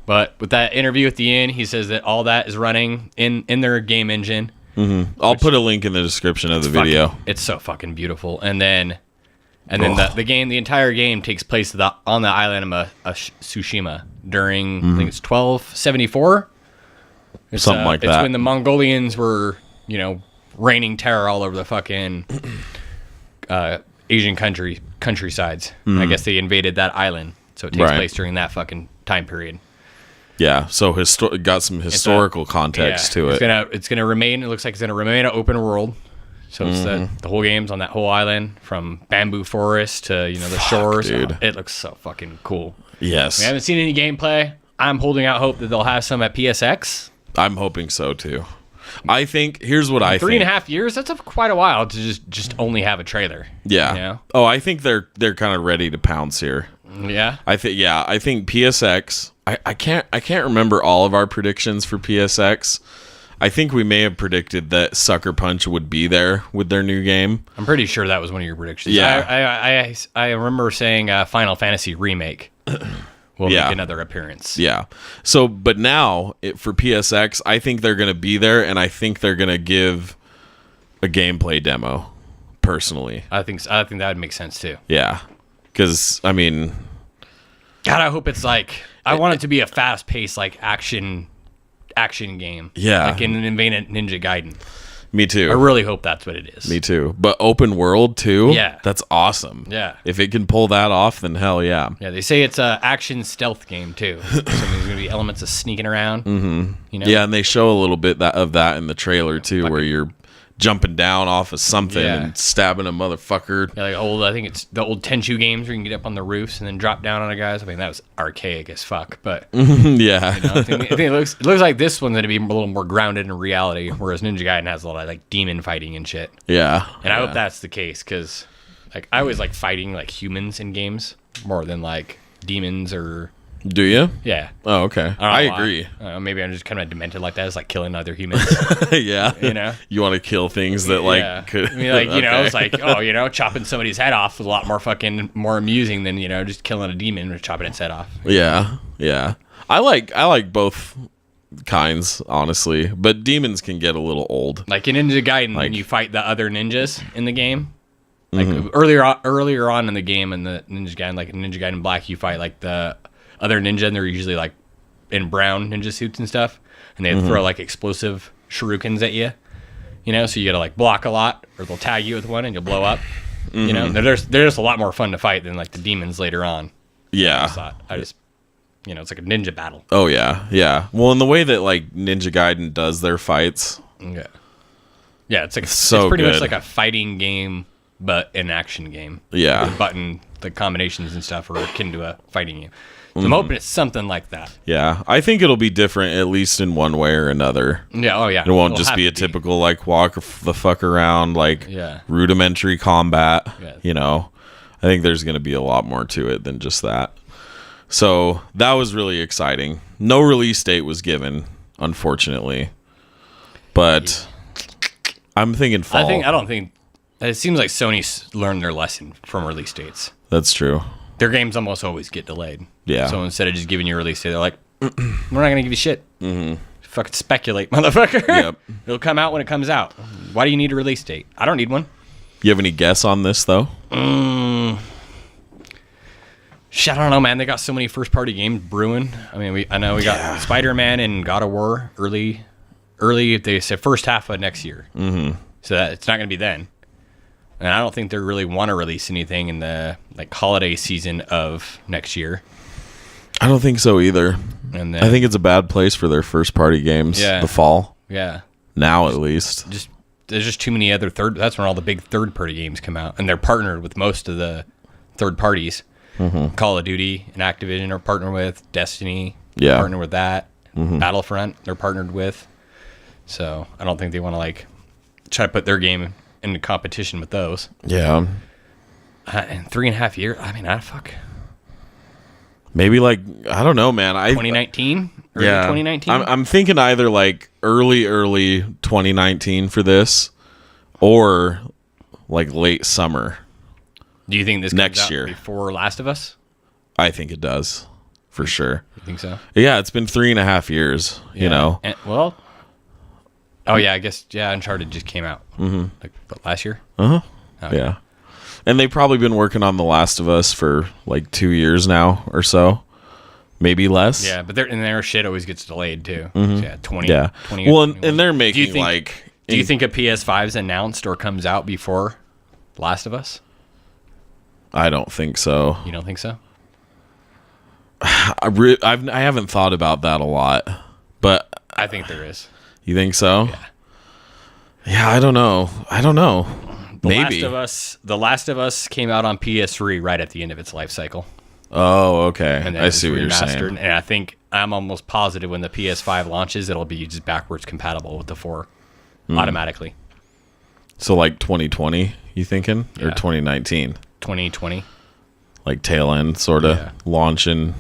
But with that interview at the end, he says that all that is running in their game engine. Mm-hmm. I'll put a link in the description of the video. It's so fucking beautiful. And then the entire game takes place on the island of Tsushima during I think it's 1274. Something like that. It's when the Mongolians were raining terror all over the fucking Asian countrysides. I guess they invaded that island, so it takes place during that fucking time period. Yeah, so got some historical context to it. It's gonna remain. It looks like it's gonna remain an open world. So it's the whole game's on that whole island, from bamboo forest to the shores. Dude. It looks so fucking cool. Yes, we haven't seen any gameplay. I'm holding out hope that they'll have some at PSX. I'm hoping so too. I think here's what I think. 3.5 years. That's quite a while to just only have a trailer. Yeah. Oh, I think they're kind of ready to pounce here. Yeah. I think PSX. I can't remember all of our predictions for PSX. I think we may have predicted that Sucker Punch would be there with their new game. I'm pretty sure that was one of your predictions. Yeah. I remember saying Final Fantasy Remake will make another appearance. Yeah. So, but now for PSX, I think they're going to be there, and I think they're going to give a gameplay demo. Personally, I think that would make sense too. Yeah, because I mean, God, I hope it's like I want it to be a fast-paced like action game. Yeah, like in an vein of Ninja Gaiden. Me too. I really hope that's what it is. Me too. But open world too. Yeah, that's awesome. Yeah, if it can pull that off, then hell yeah. Yeah, they say it's a action stealth game too. So there's gonna be elements of sneaking around. Mm-hmm. Yeah, and they show a little bit of that in the trailer too, where you're jumping down off of something and stabbing a motherfucker. Yeah, I think it's the old Tenchu games where you can get up on the roofs and then drop down on a guys. I mean, that was archaic as fuck, but yeah. I think it looks like this one's gonna be a little more grounded in reality, whereas Ninja Gaiden has a lot of like demon fighting and shit. Yeah. And I hope that's the case, because Like I always like fighting like humans in games more than like demons or. Do you? Yeah. Oh, okay. I agree. Maybe I'm just kind of demented like that. It's like killing other humans. Yeah. You know? You want to kill things that like could... I mean, like, you know, it's like, chopping somebody's head off is a lot more amusing than, just killing a demon or chopping its head off. Yeah. Yeah. I like both kinds, honestly, but demons can get a little old. Like in Ninja Gaiden, when you fight the other ninjas in the game, like earlier on in the game in the Ninja Gaiden, like in Ninja Gaiden Black, you fight like the other ninja, and they're usually like in brown ninja suits and stuff, and they throw like explosive shurikens at you, so you gotta like block a lot, or they'll tag you with one and you'll blow up. They're just a lot more fun to fight than like the demons later on. Yeah, I just it's like a ninja battle. Oh yeah. Well, in the way that like Ninja Gaiden does their fights, yeah, it's like it's pretty much like a fighting game, but an action game. Yeah, the combinations and stuff are akin to a fighting game. So I'm hoping it's something like that. Yeah, I think it'll be different, at least in one way or another. Yeah, oh yeah. It won't just be a typical like walk the fuck around like rudimentary combat. Yeah. I think there's going to be a lot more to it than just that. So that was really exciting. No release date was given, unfortunately, but I'm thinking fall. I don't think it seems like Sony's learned their lesson from release dates. That's true. Their games almost always get delayed. Yeah. So instead of just giving you a release date, they're like, we're not going to give you shit. Fucking speculate, motherfucker. Yep. It'll come out when it comes out. Why do you need a release date? I don't need one. You have any guess on this, though? Shit, I don't know, man. They got so many first-party games brewing. I mean, I know we got Spider-Man and God of War early. They said first half of next year. So that it's not going to be then. And I don't think they really want to release anything in the like holiday season of next year. I don't think so either. And I think it's a bad place for their first party games. Yeah. The fall. Yeah. Now at least. There's just too many other that's when all the big third party games come out, and they're partnered with most of the third parties. Call of Duty and Activision are partnered with. Destiny. Yeah. Partnered with that. Battlefront they're partnered with. So I don't think they want to like try to put their game into competition with those. Yeah. In 3.5 years, I mean, fuck. Maybe like, I don't know, man. 2019? Early 2019? I'm thinking either like early 2019 for this, or like late summer. Do you think this next comes out year before Last of Us? I think it does, for sure. You think so? Yeah, it's been 3.5 years, you know. Well, oh yeah, I guess, Uncharted just came out. Like last year? Okay. Yeah. And they've probably been working on The Last of Us for like 2 years now or so. Maybe less. Yeah, but their shit always gets delayed too. So yeah, 20. Yeah. 20 well, and they're making Do you think a PS5 is announced or comes out before Last of Us? I don't think so. You don't think so? I haven't thought about that a lot, but I think there is. You think so? Yeah. Yeah, I don't know. Maybe. The Last of Us came out on PS3 right at the end of its life cycle. Oh, okay. And I see what you're saying. And I think I'm almost positive when the PS5 launches, it'll be just backwards compatible with the 4 automatically. So like 2020, you thinking? Or 2019? 2020. Like tail end, sort of launch in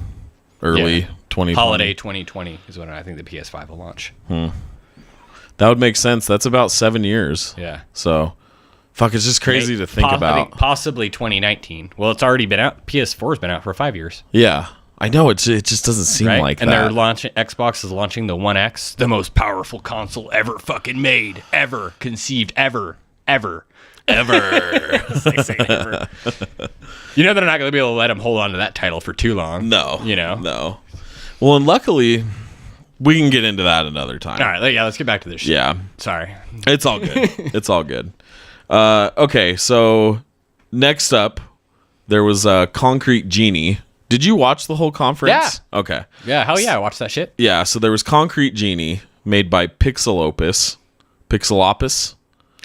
early 2020. Holiday 2020 is when I think the PS5 will launch. That would make sense. That's about 7 years. Yeah. So, fuck, it's just crazy to think about. I think possibly 2019. Well, it's already been out. PS4's been out for 5 years. Yeah. I know. It just doesn't seem like and that. And they're launching. Xbox is launching the One X, the most powerful console ever fucking made, ever conceived, ever. They say ever. You know they're not going to be able to let them hold on to that title for too long. No. No. Well, and luckily, we can get into that another time. All right. Let's get back to this shit. Yeah. Sorry. It's all good. It's all good. Okay, so next up, there was Concrete Genie. Did you watch the whole conference? Yeah. Okay. Yeah, hell yeah, I watched that shit. Yeah, so there was Concrete Genie, made by Pixelopus.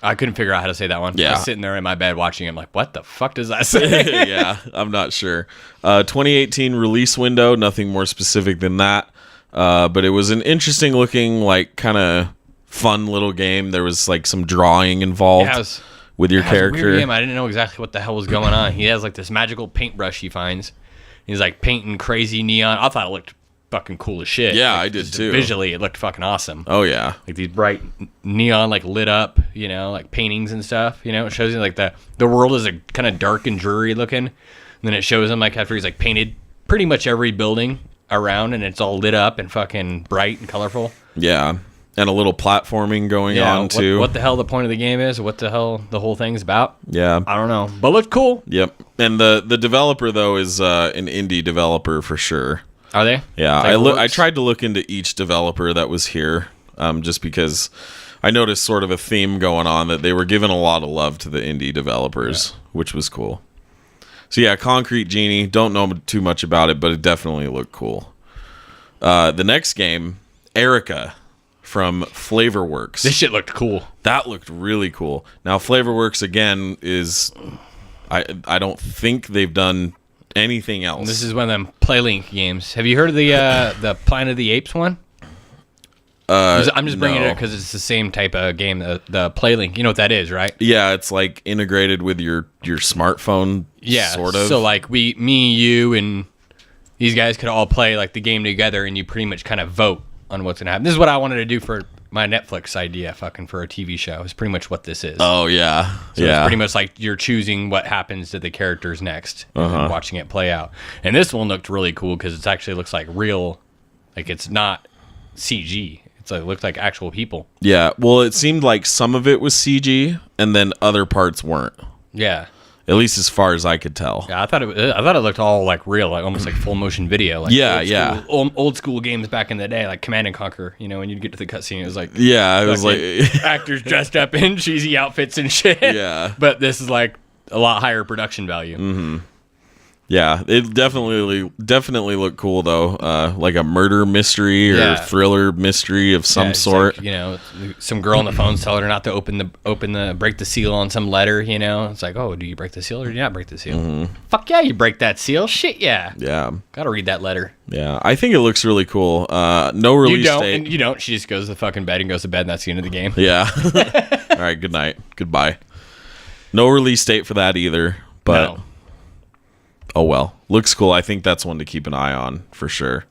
I couldn't figure out how to say that one. Yeah. I was sitting there in my bed watching it. I'm like, what the fuck does that say? Yeah, I'm not sure. 2018 release window, nothing more specific than that. But it was an interesting looking, like, kind of fun little game. There was, like, some drawing involved. Yeah, with your character. It's a weird game. I didn't know exactly what the hell was going on. He has like this magical paintbrush he finds. He's like painting crazy neon. I thought it looked fucking cool as shit. Yeah, like, I did too. Visually, it looked fucking awesome. Oh yeah, like these bright neon, like lit up, like paintings and stuff. It shows you like the world is a kind of dark and dreary looking. And then it shows him like after he's like painted pretty much every building around, and it's all lit up and fucking bright and colorful. Yeah, and a little platforming going on too. What the hell the point of the game is? What the hell the whole thing's about? Yeah, I don't know, but looked cool. Yep, and the developer though is an indie developer for sure. Are they? Yeah, I tried to look into each developer that was here, just because I noticed sort of a theme going on that they were giving a lot of love to the indie developers, which was cool. So yeah, Concrete Genie, don't know too much about it, but it definitely looked cool. The next game, Erica from Flavorworks. This shit looked cool. That looked really cool. Now Flavorworks again is, I don't think they've done anything else. This is one of them PlayLink games. Have you heard of the Planet of the Apes one? I'm just bringing it up because it's the same type of game. The PlayLink, you know what that is, right? Yeah, it's like integrated with your smartphone. Yeah, sort of. So like me, you, and these guys could all play like the game together, and you pretty much kind of vote on what's gonna happen. This is what I wanted to do for my Netflix idea, fucking for a TV show. It's pretty much what this is. Oh yeah, so it's pretty much like you're choosing what happens to the characters next, and watching it play out. And this one looked really cool because it actually looks like real, like it's not CG. It looked like actual people. Yeah, well, it seemed like some of it was CG, and then other parts weren't. Yeah, at least as far as I could tell. Yeah, I thought it looked all like real, like almost like full motion video. Like old school games back in the day, like Command and Conquer. When you'd get to the cutscene, it was like it was like actors dressed up in cheesy outfits and shit. Yeah, but this is like a lot higher production value. Mm-hmm. Yeah, it definitely looked cool though, like a murder mystery or thriller mystery of some sort. Like, some girl on the phone telling her not to break the seal on some letter. It's like, oh, do you break the seal or do you not break the seal? Mm-hmm. Fuck yeah, you break that seal. Shit yeah. Yeah. Gotta read that letter. Yeah, I think it looks really cool. No release date. And you don't. She just goes to the fucking bed and goes to bed, and that's the end of the game. Yeah. All right. Good night. Goodbye. No release date for that either. But. No. Oh well, looks cool. I think that's one to keep an eye on for sure,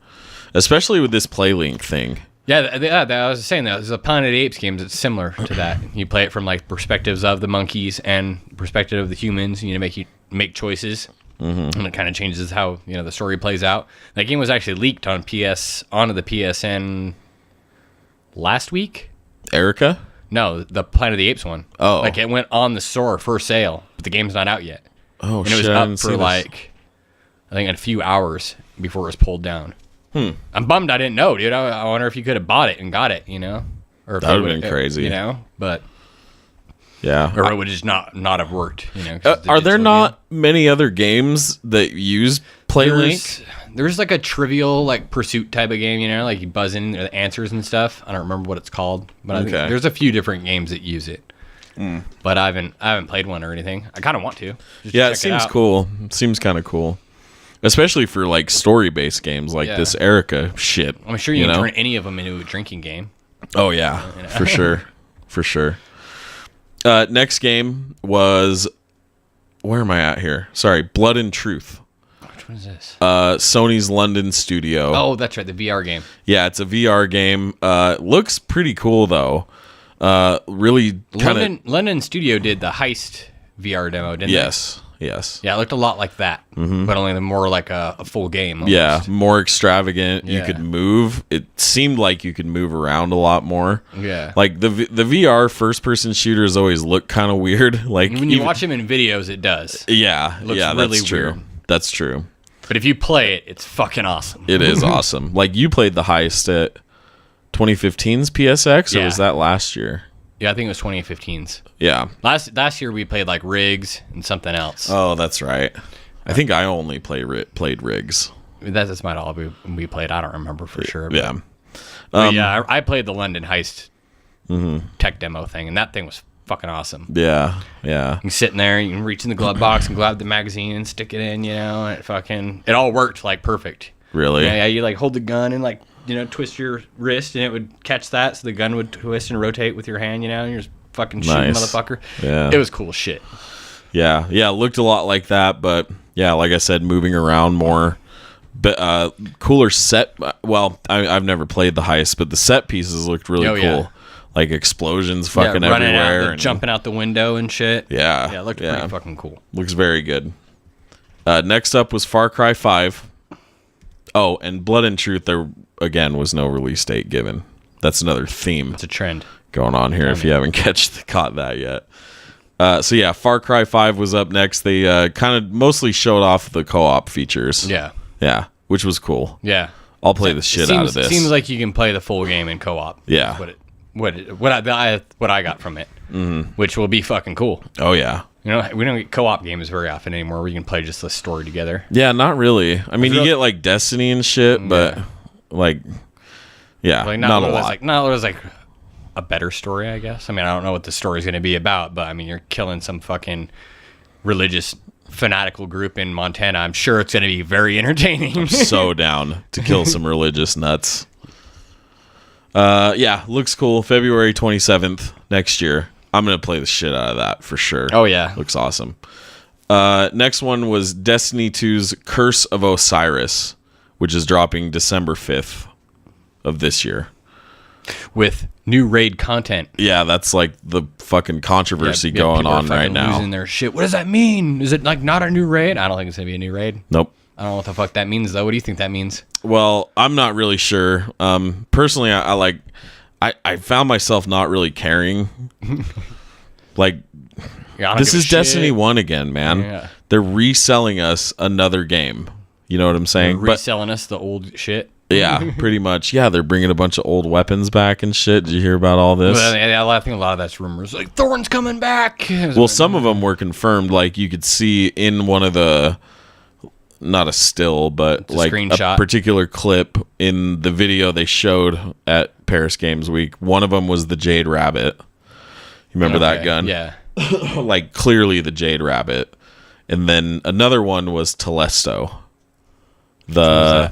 especially with this PlayLink thing. Yeah, I was saying that there's a Planet of the Apes game that's similar to that. You play it from like perspectives of the monkeys and perspective of the humans. You make choices, and it kind of changes how the story plays out. That game was actually leaked onto the PSN last week. Erica? No, the Planet of the Apes one. Oh, like it went on the store for sale, but the game's not out yet. Oh, and it was up for like, I think, a few hours before it was pulled down. I'm bummed I didn't know, dude. I wonder if you could have bought it and got it, or if that would have been crazy, but yeah, or it would just not have worked, Are there not many other games that use PlayLink? There's like a trivial like pursuit type of game, like you buzz in the answers and stuff. I don't remember what it's called, but I think there's a few different games that use it. But I haven't played one or anything. I kind of want to. Yeah, it seems cool. It seems kind of cool, especially for like story-based games like this Erica shit. I'm sure you can turn any of them into a drinking game. Oh yeah, for sure, for sure. Next game was, where am I at here? Sorry, Blood and Truth. Which one is this? Sony's London studio. Oh, that's right, the VR game. Yeah, it's a VR game. Looks pretty cool though. Really kind of London Studio did the Heist VR demo, didn't they? Yes. Yeah, it looked a lot like that, but only more like a full game. Almost. Yeah, more extravagant. Yeah. You could move. It seemed like you could move around a lot more. Yeah, like the VR first person shooters always look kind of weird. Like when you watch them in videos, it does. Yeah, it looks really that's true. Weird. That's true. But if you play it, it's fucking awesome. It is awesome. Like you played the Heist at 2015's PSX, or was that last year? Yeah, I think it was 2015's. Yeah. Last year we played like Riggs and something else. Oh, that's right. I think I only played Riggs. That's might all we played. I don't remember for sure. But, yeah. I played the London Heist tech demo thing, and that thing was fucking awesome. Yeah. You can sit in there, you can reach in the glove box and grab the magazine and stick it in, and it all worked like perfect. Really? Yeah, you like hold the gun and like twist your wrist and it would catch that, so the gun would twist and rotate with your hand, and you're just fucking shooting motherfucker. Yeah. It was cool shit. Yeah. Yeah, it looked a lot like that, but yeah, like I said, moving around more. But cooler set. Well, I've never played the heist, but the set pieces looked really cool. Yeah. Like explosions fucking everywhere. And jumping out the window and shit. Yeah. Yeah, it looked pretty fucking cool. Looks very good. Next up was Far Cry 5. Oh, and Blood and Truth, there again was no release date given. That's another theme. It's a trend going on here if you haven't caught that yet. So yeah, Far Cry 5 was up next. They kind of mostly showed off the co-op features. Yeah. Yeah, which was cool. Yeah. I'll play the shit out of this. It seems like you can play the full game in co-op. Yeah. What I got from it, which will be fucking cool. Oh yeah. You know, we don't get co-op games very often anymore where you can play just the story together. Yeah, not really. I mean, you get like Destiny and shit, but like not a lot. It was like a better story, I guess. I mean, I don't know what the story's going to be about, but I mean, you're killing some fucking religious fanatical group in Montana. I'm sure it's going to be very entertaining. I'm so down to kill some religious nuts. Yeah, looks cool. February 27th next year. I'm going to play the shit out of that for sure. Oh, yeah. Looks awesome. Next one was Destiny 2's Curse of Osiris, which is dropping December 5th of this year. With new raid content. Yeah, that's like the fucking controversy going on right now. Losing their shit. What does that mean? Is it like not a new raid? I don't think it's going to be a new raid. Nope. I don't know what the fuck that means, though. What do you think that means? Well, I'm not really sure. Personally, I found myself not really caring. Like, this is Destiny 1 again, man. Yeah. They're reselling us another game. You know what I'm saying? They're reselling us the old shit. Yeah, pretty much. Yeah, they're bringing a bunch of old weapons back and shit. Did you hear about all this? Well, I think a lot of that's rumors. Like, Thorn's coming back. Well, some of them were confirmed. Like, you could see in one of the... Not a still, but like screenshot. A particular clip in the video they showed at Paris Games Week. One of them was the Jade Rabbit. You remember that gun? Yeah. Like clearly the Jade Rabbit. And then another one was Telesto. What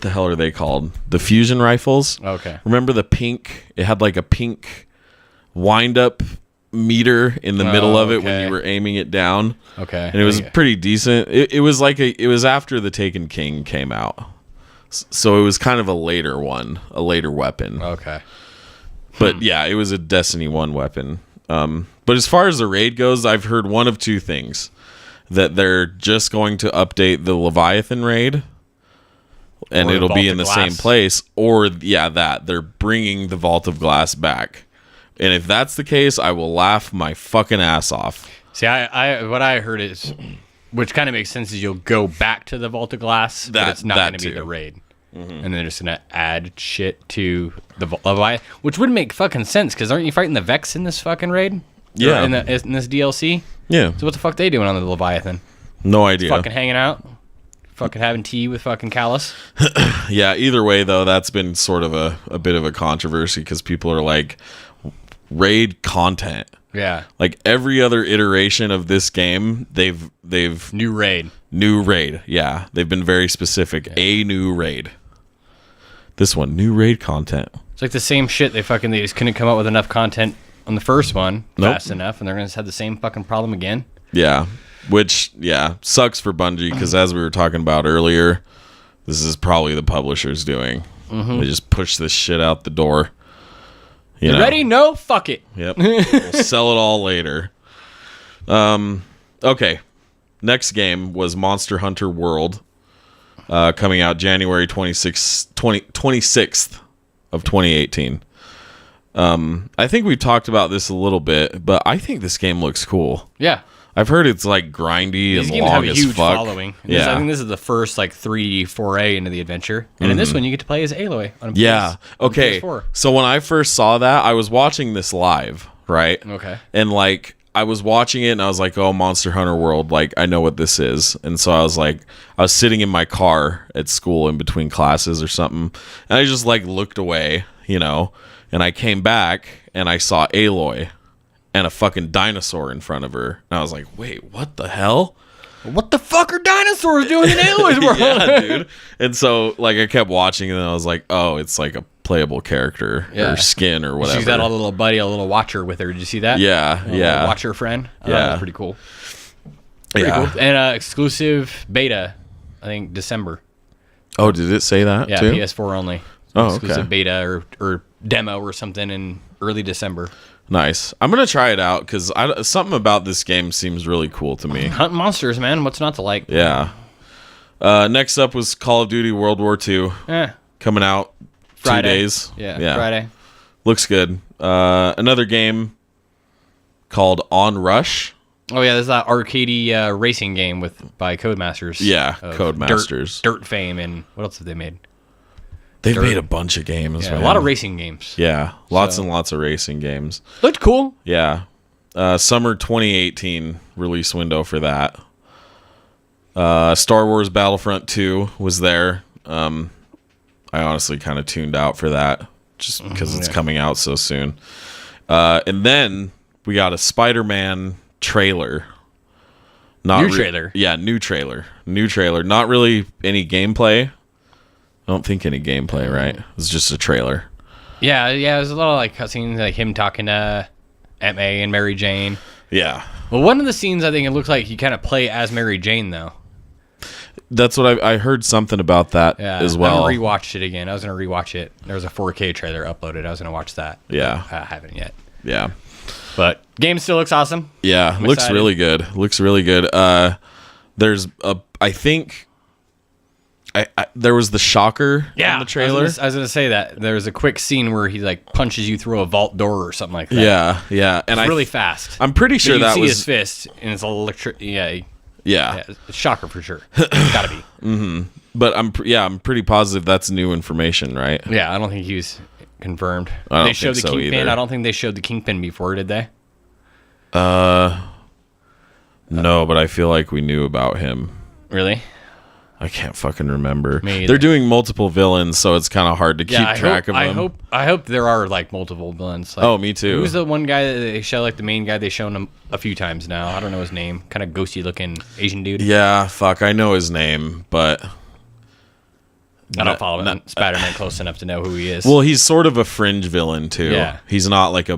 the hell are they called? The fusion rifles? Okay. Remember the pink? It had like a pink wind-up meter in the middle of it when you were aiming it down. Okay. And it was pretty decent. It was like it was after the Taken King came out. So it was kind of a later weapon. Okay. But yeah, it was a Destiny 1 weapon. But as far as the raid goes, I've heard one of two things. That they're just going to update the Leviathan raid and it'll be in the same place, or that they're bringing the Vault of Glass back. And if that's the case, I will laugh my fucking ass off. See, what I heard is, which kind of makes sense, is you'll go back to the Vault of Glass, but it's not going to be the raid. Mm-hmm. And then they're just going to add shit to the Leviathan, which would make fucking sense, because aren't you fighting the Vex in this fucking raid? Yeah. In this DLC? Yeah. So what the fuck they doing on the Leviathan? No idea. Just fucking hanging out? Fucking having tea with fucking Callus? Yeah, either way, though, that's been sort of a bit of a controversy, because people are like... raid content. Yeah. Like every other iteration of this game, they've new raid. Yeah. They've been very specific. Yeah. A new raid. This one, new raid content. It's like the same shit. They just couldn't come up with enough content on the first one fast enough, and they're going to have the same fucking problem again. Yeah. Which, sucks for Bungie, because as we were talking about earlier, this is probably the publishers doing. Mm-hmm. They just push this shit out the door. You ready? No? Fuck it. Yep. We'll sell it all later. Okay. Next game was Monster Hunter World, coming out January 26th of 2018. I think we've talked about this a little bit, but I think this game looks cool. Yeah. I've heard it's like grindy and long as fuck. Following. I think this is the first like 3D foray into the adventure, and in this one you get to play as Aloy. Okay. So when I first saw that, I was watching this live, right? Okay. And like I was watching it, and I was like, "Oh, Monster Hunter World! Like I know what this is." And so I was sitting in my car at school in between classes or something, and I just like looked away, and I came back and I saw Aloy. And a fucking dinosaur in front of her. And I was like, wait, what the hell? What the fuck are dinosaurs doing in Aloy's world? Yeah, dude. And so, like, I kept watching, and then I was like, oh, it's like a playable character or skin or whatever. She's got a little buddy, a little watcher with her. Did you see that? Yeah. Watcher friend. Yeah, that was pretty cool. Pretty cool. And exclusive beta, I think December. Oh, did it say that? Yeah, too? PS4 only. Exclusive beta or demo or something in early December. Nice. I'm gonna try it out because something about this game seems really cool to me. Hunting monsters, man. What's not to like? Yeah. Next up was Call of Duty World War II. Coming out Friday. 2 days. Yeah, Friday. Looks good. Another game called On Rush. Oh yeah, there's that arcadey racing game by Codemasters. Yeah, Codemasters. Dirt fame, and what else have they made? They've made a bunch of games. Yeah, a lot of racing games. Yeah, lots and lots of racing games. Looked cool. Yeah. Summer 2018 release window for that. Star Wars Battlefront II was there. I honestly kind of tuned out for that just because it's coming out so soon. And then we got a Spider-Man trailer. New trailer. Yeah, new trailer. Not really any gameplay. I don't think any gameplay, right? It's just a trailer. Yeah, there's a lot of like cutscenes, like him talking to Aunt May and Mary Jane. Yeah. Well, one of the scenes, I think it looks like you kind of play as Mary Jane, though. That's what I heard something about that as well. I rewatched it again. I was going to rewatch it. There was a 4K trailer uploaded. I was going to watch that. Yeah. I haven't yet. Yeah. But game still looks awesome. Yeah, looks really good. There's I think there was the shocker in the trailer. I was gonna say that there was a quick scene where he like punches you through a vault door or something like that. Yeah, and it's really fast. I'm pretty sure that was was his fist, and it's electric. Yeah, it's shocker for sure. Gotta be. Mm-hmm. But I'm pretty positive that's new information, right? Yeah, I don't think he was confirmed. I don't they showed think the so Kingpin. either. I don't think they showed the Kingpin before, did they? No, but I feel like we knew about him. Really? I can't fucking remember. Me either. They're doing multiple villains, so it's kind of hard to keep track of them. I hope there are like multiple villains. Like, me too. Who's the one guy that they show, like the main guy? They've shown him a few times now. I don't know his name. Kind of ghosty looking Asian dude. Yeah, fuck. I know his name, but I don't follow Spider-Man close enough to know who he is. Well, he's sort of a fringe villain too. Yeah. He's not like a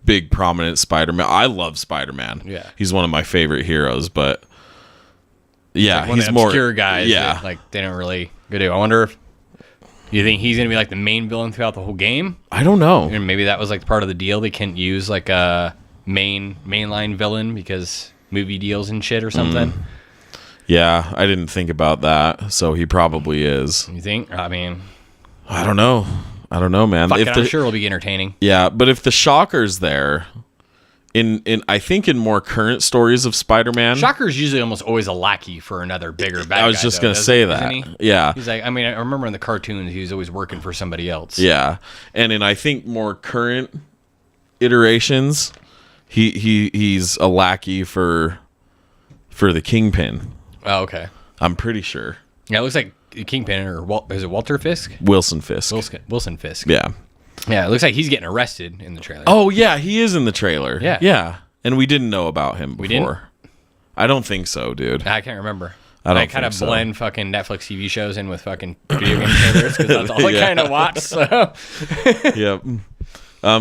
big prominent Spider-Man. I love Spider-Man. Yeah. He's one of my favorite heroes, but yeah, like one he's of the more obscure guys. Yeah. That, like they don't really go to. I wonder if you think he's gonna be like the main villain throughout the whole game. I don't know. And maybe that was like part of the deal. They couldn't use like a mainline villain because movie deals and shit or something. Yeah, I didn't think about that. So he probably is. You think? I mean, I don't know, man. I'm sure it'll be entertaining. Yeah, but if the Shocker's there, in I think in more current stories of Spider-Man, Shocker's usually almost always a lackey for another bigger bad guy. I was just gonna say that. Isn't he? Yeah, he's like. I mean, I remember in the cartoons he was always working for somebody else. Yeah, and in I think more current iterations, he's a lackey for the Kingpin. Oh, okay. I'm pretty sure. Yeah, it looks like Kingpin or is it Walter Fisk? Wilson Fisk. Wilson Fisk. Yeah. Yeah, it looks like he's getting arrested in the trailer. Oh yeah, he is in the trailer. Yeah. Yeah. And we didn't know about him before. We didn't? I don't think so, dude. I can't remember. I kind of blend fucking Netflix TV shows in with fucking video game trailers because that's all I kind of watch. So. Yep.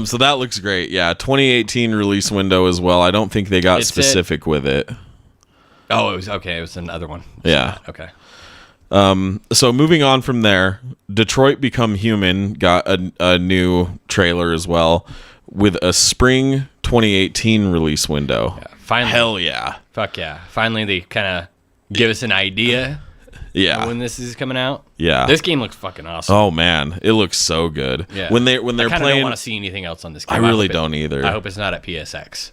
So that looks great. Yeah, 2018 release window as well. I don't think they got specific with it. Oh, it was okay. It was another one. Yeah. Okay. So moving on from there, Detroit Become Human got a new trailer as well with a spring 2018 release window. Yeah, finally. Hell yeah. Fuck yeah. Finally, they kind of give us an idea of when this is coming out. Yeah. This game looks fucking awesome. Oh man, it looks so good. Yeah. When they're I playing, don't want to see anything else on this game. I really don't either. I hope it's not at PSX.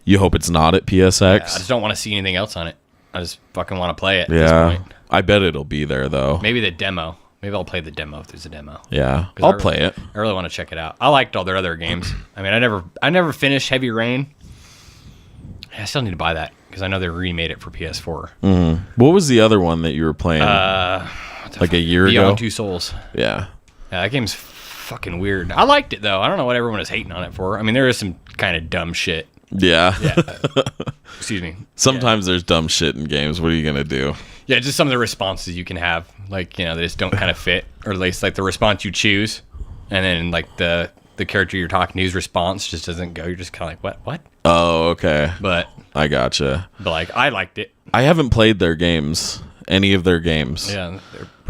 You hope it's not at PSX? Yeah, I just don't want to see anything else on it. I just fucking want to play it at this point. I bet it'll be there though. Maybe the demo. Maybe I'll play the demo if there's a demo. Yeah, I'll play it. I really want to check it out. I liked all their other games. I mean, I never finished Heavy Rain. I still need to buy that because I know they remade it for PS4. Mm-hmm. What was the other one that you were playing? Like a year ago? Beyond Two Souls. Yeah, that game's fucking weird. I liked it though. I don't know what everyone is hating on it for. I mean, there is some kind of dumb shit Yeah. Excuse me. Sometimes there's dumb shit in games. What are you gonna do? Yeah, just some of the responses you can have, like, they just don't kind of fit, or at least like the response you choose, and then like the character you're talking to's response just doesn't go. You're just kind of like, what? Oh, okay. But I gotcha. But like, I liked it. I haven't played their games. Any of their games. Yeah,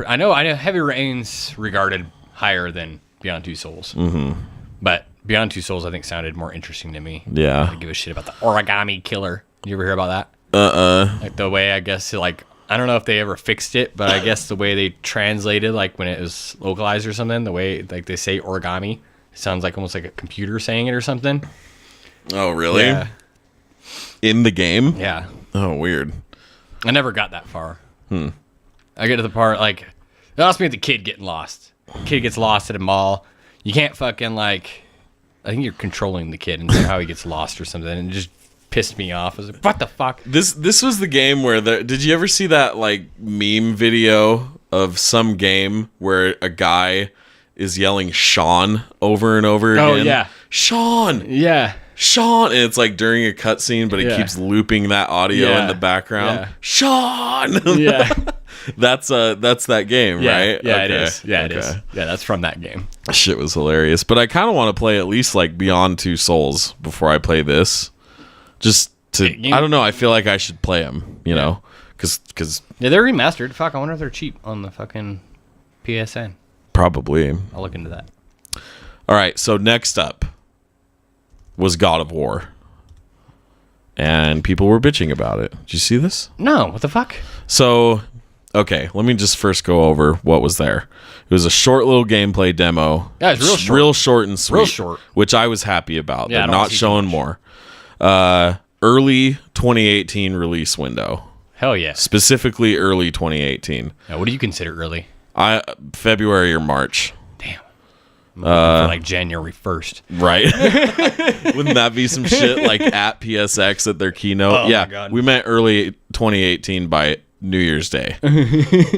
I know Heavy Rain's regarded higher than Beyond Two Souls. Mm-hmm. But Beyond Two Souls, I think, sounded more interesting to me. Yeah. I don't give a shit about the origami killer. You ever hear about that? Like the way, I guess, like, I don't know if they ever fixed it, but I guess the way they translated, like when it was localized or something, the way like they say origami, it sounds like almost like a computer saying it or something. Oh, really? Yeah. In the game? Yeah. Oh, weird. I never got that far. I get to the part, like, it lost me with the kid getting lost. The kid gets lost at a mall. You can't fucking, like, I think you're controlling the kid and somehow he gets lost or something, and it just pissed me off. I was like, what the fuck? This was the game where did you ever see that, like, meme video of some game where a guy is yelling Sean over and over again? Oh, yeah. Sean! Yeah. Sean! And it's like during a cutscene, but it keeps looping that audio in the background. Yeah. Sean! Yeah. That's that game, right? Yeah, okay. it is. Yeah, it is. Yeah, that's from that game. Shit was hilarious. But I kind of want to play at least like Beyond Two Souls before I play this. Just to, I don't know, I feel like I should play them, you know? Because yeah, they're remastered. Fuck, I wonder if they're cheap on the fucking PSN. Probably. I'll look into that. All right, so next up was God of War. And people were bitching about it. Did you see this? No, what the fuck? So, okay, let me just first go over what was there. It was a short little gameplay demo. Yeah, it's real short. Real short and sweet. Real short. Which I was happy about. Yeah, They're not showing more. Early 2018 release window. Hell yeah. Specifically early 2018. Now, what do you consider early? February or March. Damn. I'm looking for like January 1st. Right. Wouldn't that be some shit like at PSX at their keynote? Oh, yeah, my God. We meant early 2018 by New Year's Day.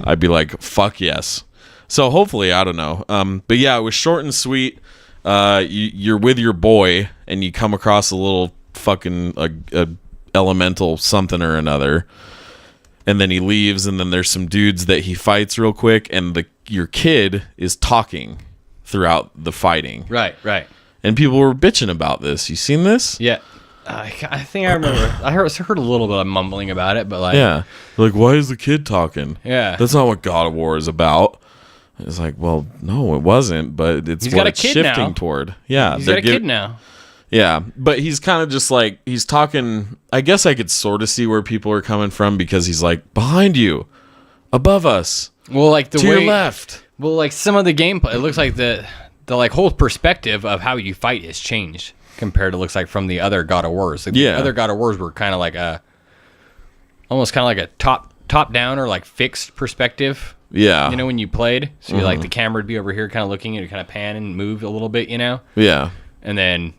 I'd be like, fuck yes. So hopefully, I don't know. But yeah, it was short and sweet. You're with your boy and you come across a little fucking a elemental something or another. And then he leaves, and then there's some dudes that he fights real quick, and your kid is talking throughout the fighting. Right. And people were bitching about this. You seen this? Yeah. I think I remember. I heard a little bit of mumbling about it, but like... Yeah. Like, why is the kid talking? Yeah. That's not what God of War is about. It's like, well, no, it wasn't, but it's He's what got a it's kid shifting now. toward. Yeah. He's got a kid now. Yeah, but he's kind of just like, he's talking, I guess I could sort of see where people are coming from because he's like, behind you, above us, well, like the to way, your left. Well, like some of the gameplay, it looks like the like whole perspective of how you fight has changed compared to looks like from the other God of Wars. Like, yeah. The other God of Wars were kind of like almost kind of like a top down or like fixed perspective. Yeah. You know, when you played, so you like the camera would be over here kind of looking and you kind of pan and move a little bit, you know? Yeah. And then,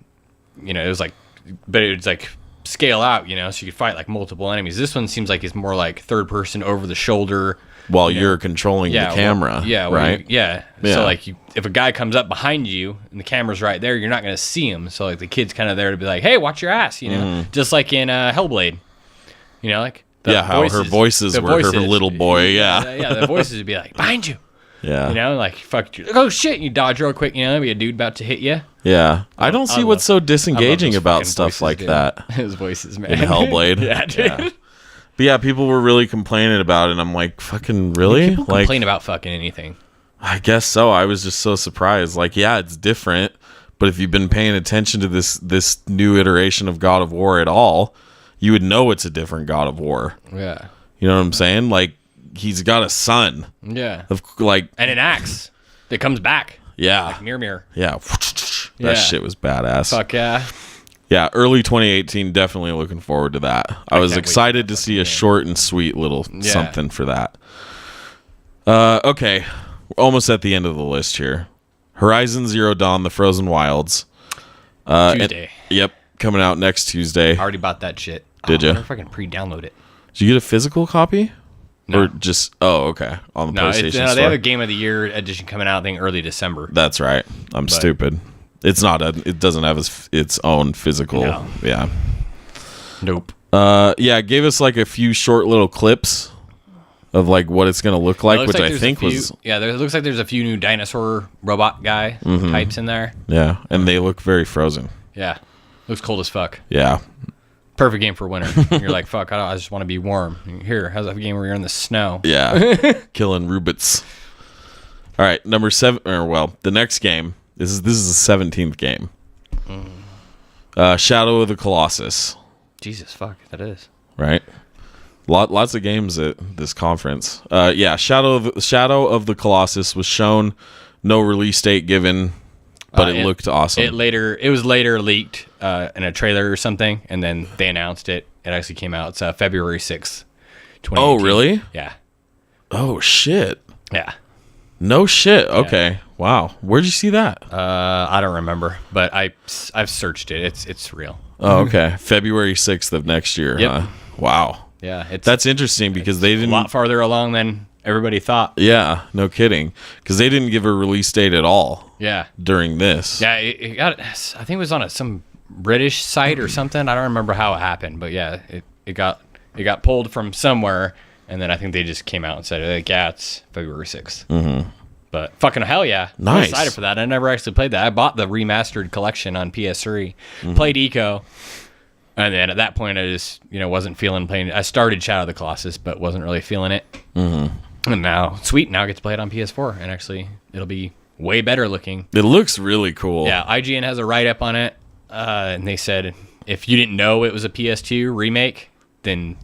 you know, it was like, but it was like scale out, you know, so you could fight like multiple enemies. This one seems like it's more like third person over the shoulder while you're controlling the camera. Right. Yeah. So like if a guy comes up behind you and the camera's right there, you're not going to see him. So like the kid's kind of there to be like, hey, watch your ass, you know, just like in Hellblade, you know, like how her voices were her little boy. Yeah. The voices would be like, behind you. Yeah. You know, like, fuck you. Like, oh, shit. You dodge real quick. You know, there'd be a dude about to hit you. Yeah. I don't see what's so disengaging about stuff voices, like dude. that. His voices, man. In Hellblade. Yeah, dude. Yeah. But yeah, people were really complaining about it. And I'm like, fucking really? People like, complain about fucking anything. I guess so. I was just so surprised. Like, yeah, it's different. But if you've been paying attention to this new iteration of God of War at all, you would know it's a different God of War. Yeah. You know what I'm saying? Like, he's got a son. Yeah. Like, and an axe that comes back. Yeah. Like mirror. Yeah. That shit was badass. Fuck yeah. Yeah, early 2018, definitely looking forward to that. I was excited to see a short and sweet little something for that. Okay, we're almost at the end of the list here. Horizon Zero Dawn, The Frozen Wilds. Tuesday. Yep, coming out next Tuesday. I already bought that shit. Did you? I wonder if I can pre-download it. Did you get a physical copy? No. Or just, okay, on the PlayStation No, Store? they have a Game of the Year edition coming out, I think, early December. That's right. I'm stupid. It's not. It doesn't have its own physical. No. Yeah. Nope. Yeah, it gave us like a few short little clips of like what it's gonna look like, which I think was. Yeah, it looks like there's a few new dinosaur robot guy types in there. Yeah, and they look very frozen. Yeah, looks cold as fuck. Yeah. Perfect game for winter. You're like, fuck, I just want to be warm. Here, how's that game where you're in the snow? Yeah. Killing Rubits. All right, number 7, the next game. This is the 17th game. Shadow of the Colossus. Jesus, fuck, that is. Right? Lots of games at this conference. Yeah, Shadow of the Colossus was shown. No release date given, but it looked awesome. It was later leaked in a trailer or something, and then they announced it. It actually came out. It's February 6th, 2018. Oh, really? Yeah. Oh, shit. Yeah. No shit. Okay. Wow. Where'd you see that? I don't remember, but I've searched it. It's real. Oh, okay. February 6th of next year. Yep. Huh? Wow. Yeah. That's interesting because they didn't. A lot farther along than everybody thought. Yeah. No kidding. Because they didn't give a release date at all. Yeah. During this. Yeah. It got. I think it was on some British site or something. I don't remember how it happened, but yeah, it got pulled from somewhere, and then I think they just came out and said, like, yeah, it's February 6th. Mm-hmm. But fucking hell yeah. Nice. I'm excited for that. I never actually played that. I bought the remastered collection on PS3, played Eco, and then at that point I just, wasn't feeling playing. I started Shadow of the Colossus, but wasn't really feeling it. Mm-hmm. And now I get to play it on PS4, and actually it'll be way better looking. It looks really cool. Yeah, IGN has a write-up on it, and they said if you didn't know it was a PS2 remake, then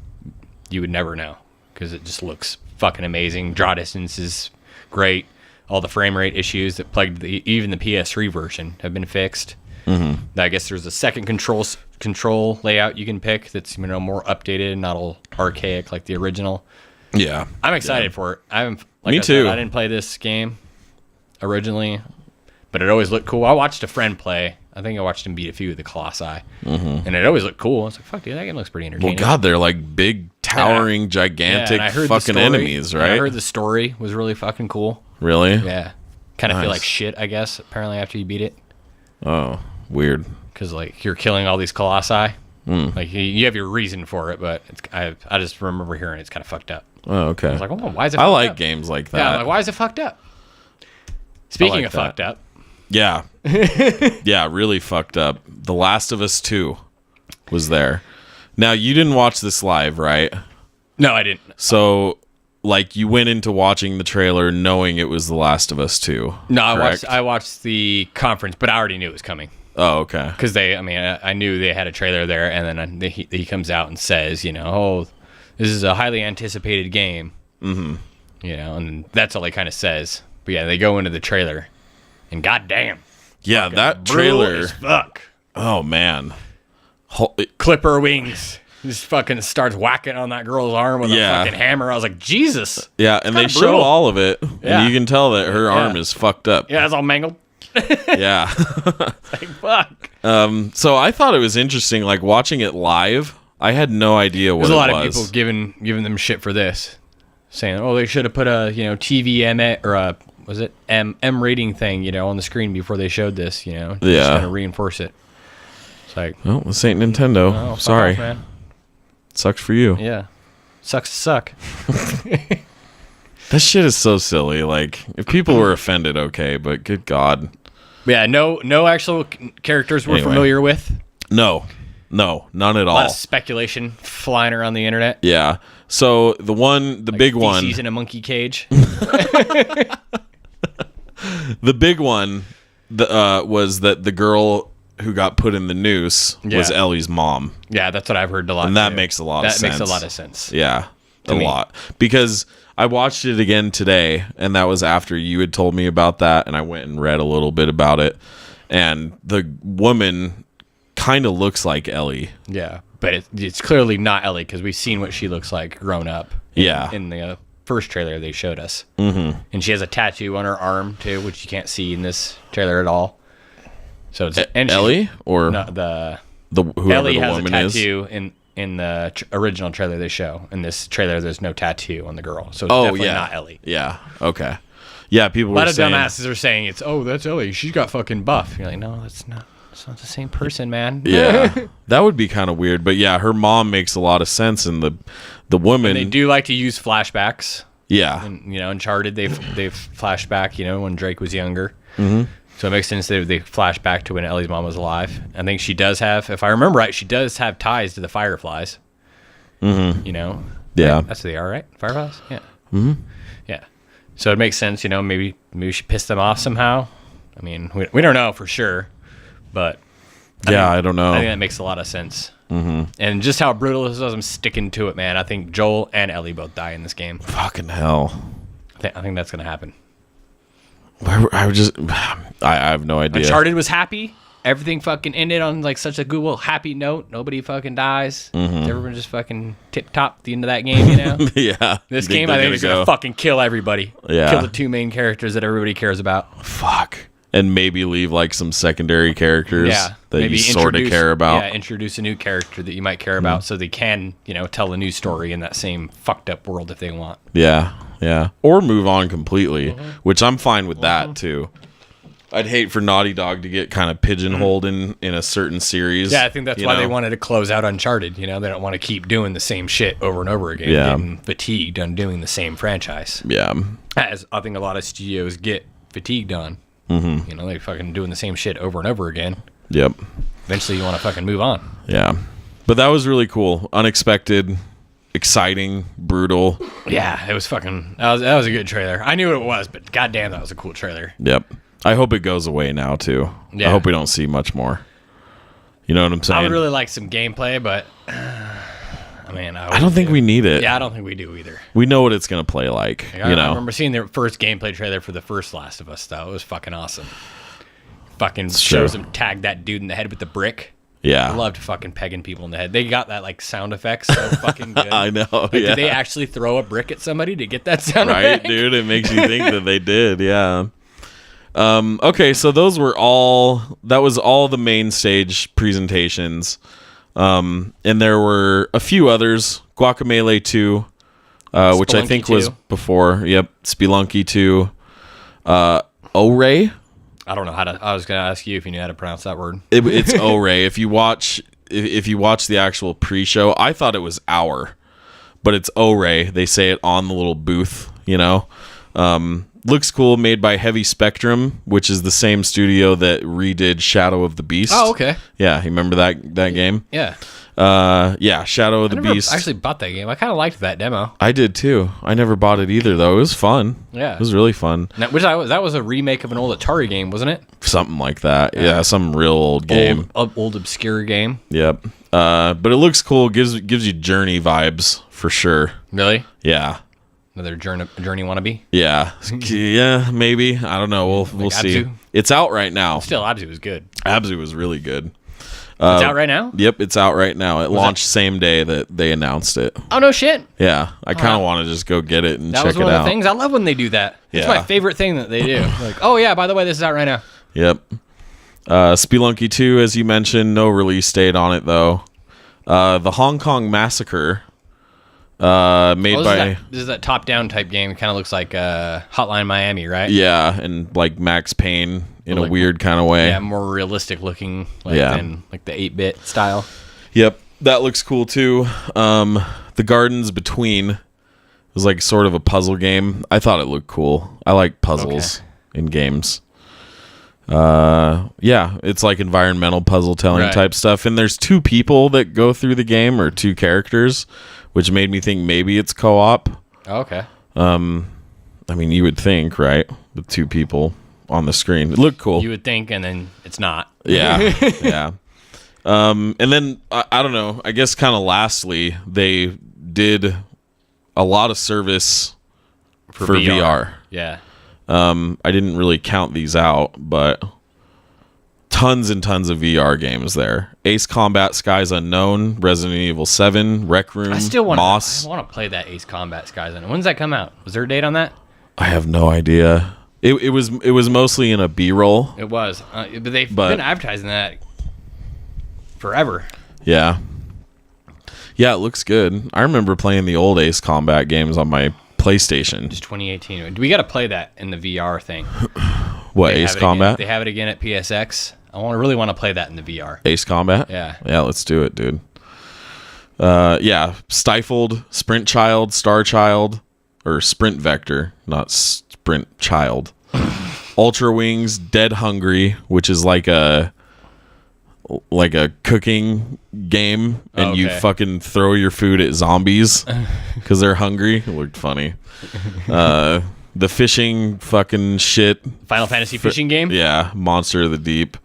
you would never know, because it just looks fucking amazing. Draw distance is great. All the frame rate issues that plagued even the PS3 version have been fixed. Mm-hmm. I guess there's a second control layout you can pick that's more updated and not all archaic like the original. Yeah, I'm excited for it. Me too. I didn't play this game originally, but it always looked cool. I watched a friend play. I think I watched him beat a few of the Colossi, and it always looked cool. I was like, "Fuck, dude, that game looks pretty entertaining." Well, God, they're like big, towering, gigantic fucking enemies, right? I heard the story was really fucking cool. Really? Yeah. Kind of Nice. feel like shit, I guess, apparently after you beat it. Oh, weird. Because, like, you're killing all these colossi. Like, you have your reason for it, but I just remember hearing it's kind of fucked up. Oh, okay. I was like, oh, why is it I fucked like up? games like that. Yeah, I'm like, why is it fucked up? Speaking like of that. fucked up. Yeah. Yeah, really fucked up. The Last of Us 2 was there. Now, you didn't watch this live, right? No, I didn't. So, like, you went into watching the trailer knowing it was The Last of Us 2. No, correct? I watched the conference, but I already knew it was coming. Oh, okay. Because I knew they had a trailer there, and then he comes out and says, oh, this is a highly anticipated game. Mm-hmm. And that's all he kind of says. But yeah, they go into the trailer, and goddamn. Yeah, that brutal trailer. as fuck. Oh, man. Clipper wings. Just fucking starts whacking on that girl's arm with a fucking hammer. I was like, Jesus. Yeah, and they show brutal. all of it, Yeah. and you can tell that her arm is fucked up. Yeah, it's all mangled. Yeah. Like, fuck. So I thought it was interesting, like, watching it live. I had no idea what There's a lot it of was. people giving them shit for this, saying, "Oh, they should have put a TVM or a was it M rating thing on the screen before they showed this." Just to reinforce it. It's like, Well, this ain't Nintendo. oh, fuck Sorry, off, man. Sucks for you. Yeah, sucks to suck. That shit is so silly. Like, if people were offended, okay, but good God. Yeah, no actual characters we're Anyway. familiar with. No, none at A lot all. of speculation flying around the internet. Yeah. So the big one, Feces in a monkey cage. the big one, was that the girl who got put in the noose was Yeah. Ellie's mom, Yeah, that's what I've heard a lot. and that too. makes a lot of sense. That makes a lot of sense. Yeah, a me. lot. Because I watched it again today, and that was after you had told me about that, and I went and read a little bit about it. And the woman kind of looks like Ellie. Yeah, but it's clearly not Ellie because we've seen what she looks like grown up. In the first trailer they showed us. Mm-hmm. And she has a tattoo on her arm too, which you can't see in this trailer at all. So it's Ellie or no, whoever Ellie the has a woman is. tattoo in the original trailer they show. In this trailer, there's no tattoo on the girl, so it's definitely not Ellie. Yeah. Okay. Yeah, people were saying. A lot of dumbasses are saying that's Ellie. She's got fucking buff. You're like, no, that's not. It's not the same person, man. Yeah, that would be kind of weird. But yeah, her mom makes a lot of sense, and the woman. And they do like to use flashbacks. Yeah, and, Uncharted, they've flashed back. When Drake was younger. Mm-hmm. So it makes sense they flash back to when Ellie's mom was alive. I think she does have, if I remember right, she does have ties to the Fireflies. Mm-hmm. Yeah, right? That's what they are, right? Fireflies. Yeah. Mm-hmm. Yeah. So it makes sense. Maybe she pissed them off somehow. I mean, we don't know for sure. But I don't know. I think that makes a lot of sense. Mm-hmm. And just how brutal this was, I'm sticking to it, man. I think Joel and Ellie both die in this game. Fucking hell. I think that's going to happen. I have no idea. Uncharted was happy. Everything fucking ended on like such a good, happy note. Nobody fucking dies. Mm-hmm. Everyone just fucking tip top the end of that game, Yeah. This game, I think, is going to fucking kill everybody. Yeah. Kill the two main characters that everybody cares about. Fuck. And maybe leave like some secondary characters that you sort of care about. Yeah, introduce a new character that you might care about so they can, tell a new story in that same fucked up world if they want. Yeah, yeah. Or move on completely, which I'm fine with that too. I'd hate for Naughty Dog to get kind of pigeonholed in a certain series. Yeah, I think that's why they wanted to close out Uncharted. They don't want to keep doing the same shit over and over again. Yeah. Getting fatigued on doing the same franchise. Yeah. As I think a lot of studios get fatigued on. Mm-hmm. They fucking doing the same shit over and over again. Yep. Eventually you want to fucking move on. Yeah. But that was really cool. Unexpected, exciting, brutal. Yeah, it was fucking... That was a good trailer. I knew what it was, but goddamn, that was a cool trailer. Yep. I hope it goes away now, too. Yeah. I hope we don't see much more. You know what I'm saying? I would really like some gameplay, but... I don't think we need it. Yeah, I don't think we do either. We know what it's going to play like, I remember seeing the first gameplay trailer for the first Last of Us, though. It was fucking awesome. Fucking shows them tag that dude in the head with the brick. Yeah. I loved fucking pegging people in the head. They got that, like, sound effects so fucking good. I know, like, did they actually throw a brick at somebody to get that sound effect? Right, dude? It makes you think that they did, yeah. Okay, so that was all the main stage presentations. And there were a few others. Guacamelee 2, which I think 2. was before. Yep. Spelunky 2. O-Ray. I don't know how to... I was going to ask you if you knew how to pronounce that word. It's O-Ray. If you watch the actual pre-show, I thought it was Hour, but it's O-Ray. They say it on the little booth, Looks cool, made by Heavy Spectrum, which is the same studio that redid Shadow of the Beast. Oh, okay. Yeah, you remember that game? Yeah. Shadow of the Beast. I actually bought that game. I kind of liked that demo. I did too. I never bought it either, though. It was fun. Yeah. It was really fun. That was a remake of an old Atari game, wasn't it? Something like that. Yeah, some real old game. Old obscure game. Yep. But it looks cool. Gives you Journey vibes for sure. Really? Yeah. Another journey wannabe? Yeah. Yeah, maybe. I don't know. We'll see. Abzu? It's out right now. Still, Abzu was good. Abzu was really good. It's out right now? Yep, it's out right now. It launched same day that they announced it. Oh, no shit. Yeah. I kind of want to just go get it and check it out. That was one of the things. I love when they do that. It's my favorite thing that they do. Like, oh, yeah, by the way, this is out right now. Yep. Spelunky 2, as you mentioned, no release date on it, though. The Hong Kong Massacre. This is that top-down type game. It kind of looks like Hotline Miami, right? Yeah, and like Max Payne in a weird kind of way. Yeah, more realistic looking than like the 8-bit style. Yep, that looks cool too. The Gardens Between was like sort of a puzzle game. I thought it looked cool. I like puzzles in games. It's like environmental puzzle telling type stuff. And there's 2 people that go through the game, or 2 characters, which made me think maybe it's co-op. Oh, okay. I mean, you would think, right? With 2 people on the screen. It looked cool. You would think, and then it's not. Yeah. Yeah. And then, I don't know, I guess kind of lastly, they did a lot of service for VR. Yeah. I didn't really count these out, but tons and tons of VR games there. Ace Combat Skies Unknown, Resident Evil 7, Rec Room, Moss. I want to play that Ace Combat Skies Unknown. When's that come out? Was there a date on that? I have no idea. It was mostly in a B-roll. It was. But they've been advertising that forever. Yeah. Yeah, it looks good. I remember playing the old Ace Combat games on my PlayStation. Just 2018. We got to play that in the VR thing. What, Ace Combat? They have it again at PSX. I really want to play that in the VR. Ace Combat? Yeah. Yeah, let's do it, dude. Stifled, Sprint Child, Star Child, or Sprint Vector, not Sprint Child. Ultra Wings, Dead Hungry, which is like a cooking game, and you fucking throw your food at zombies because they're hungry. It looked funny. The fishing fucking shit. Final Fantasy fishing game? Yeah, Monster of the Deep.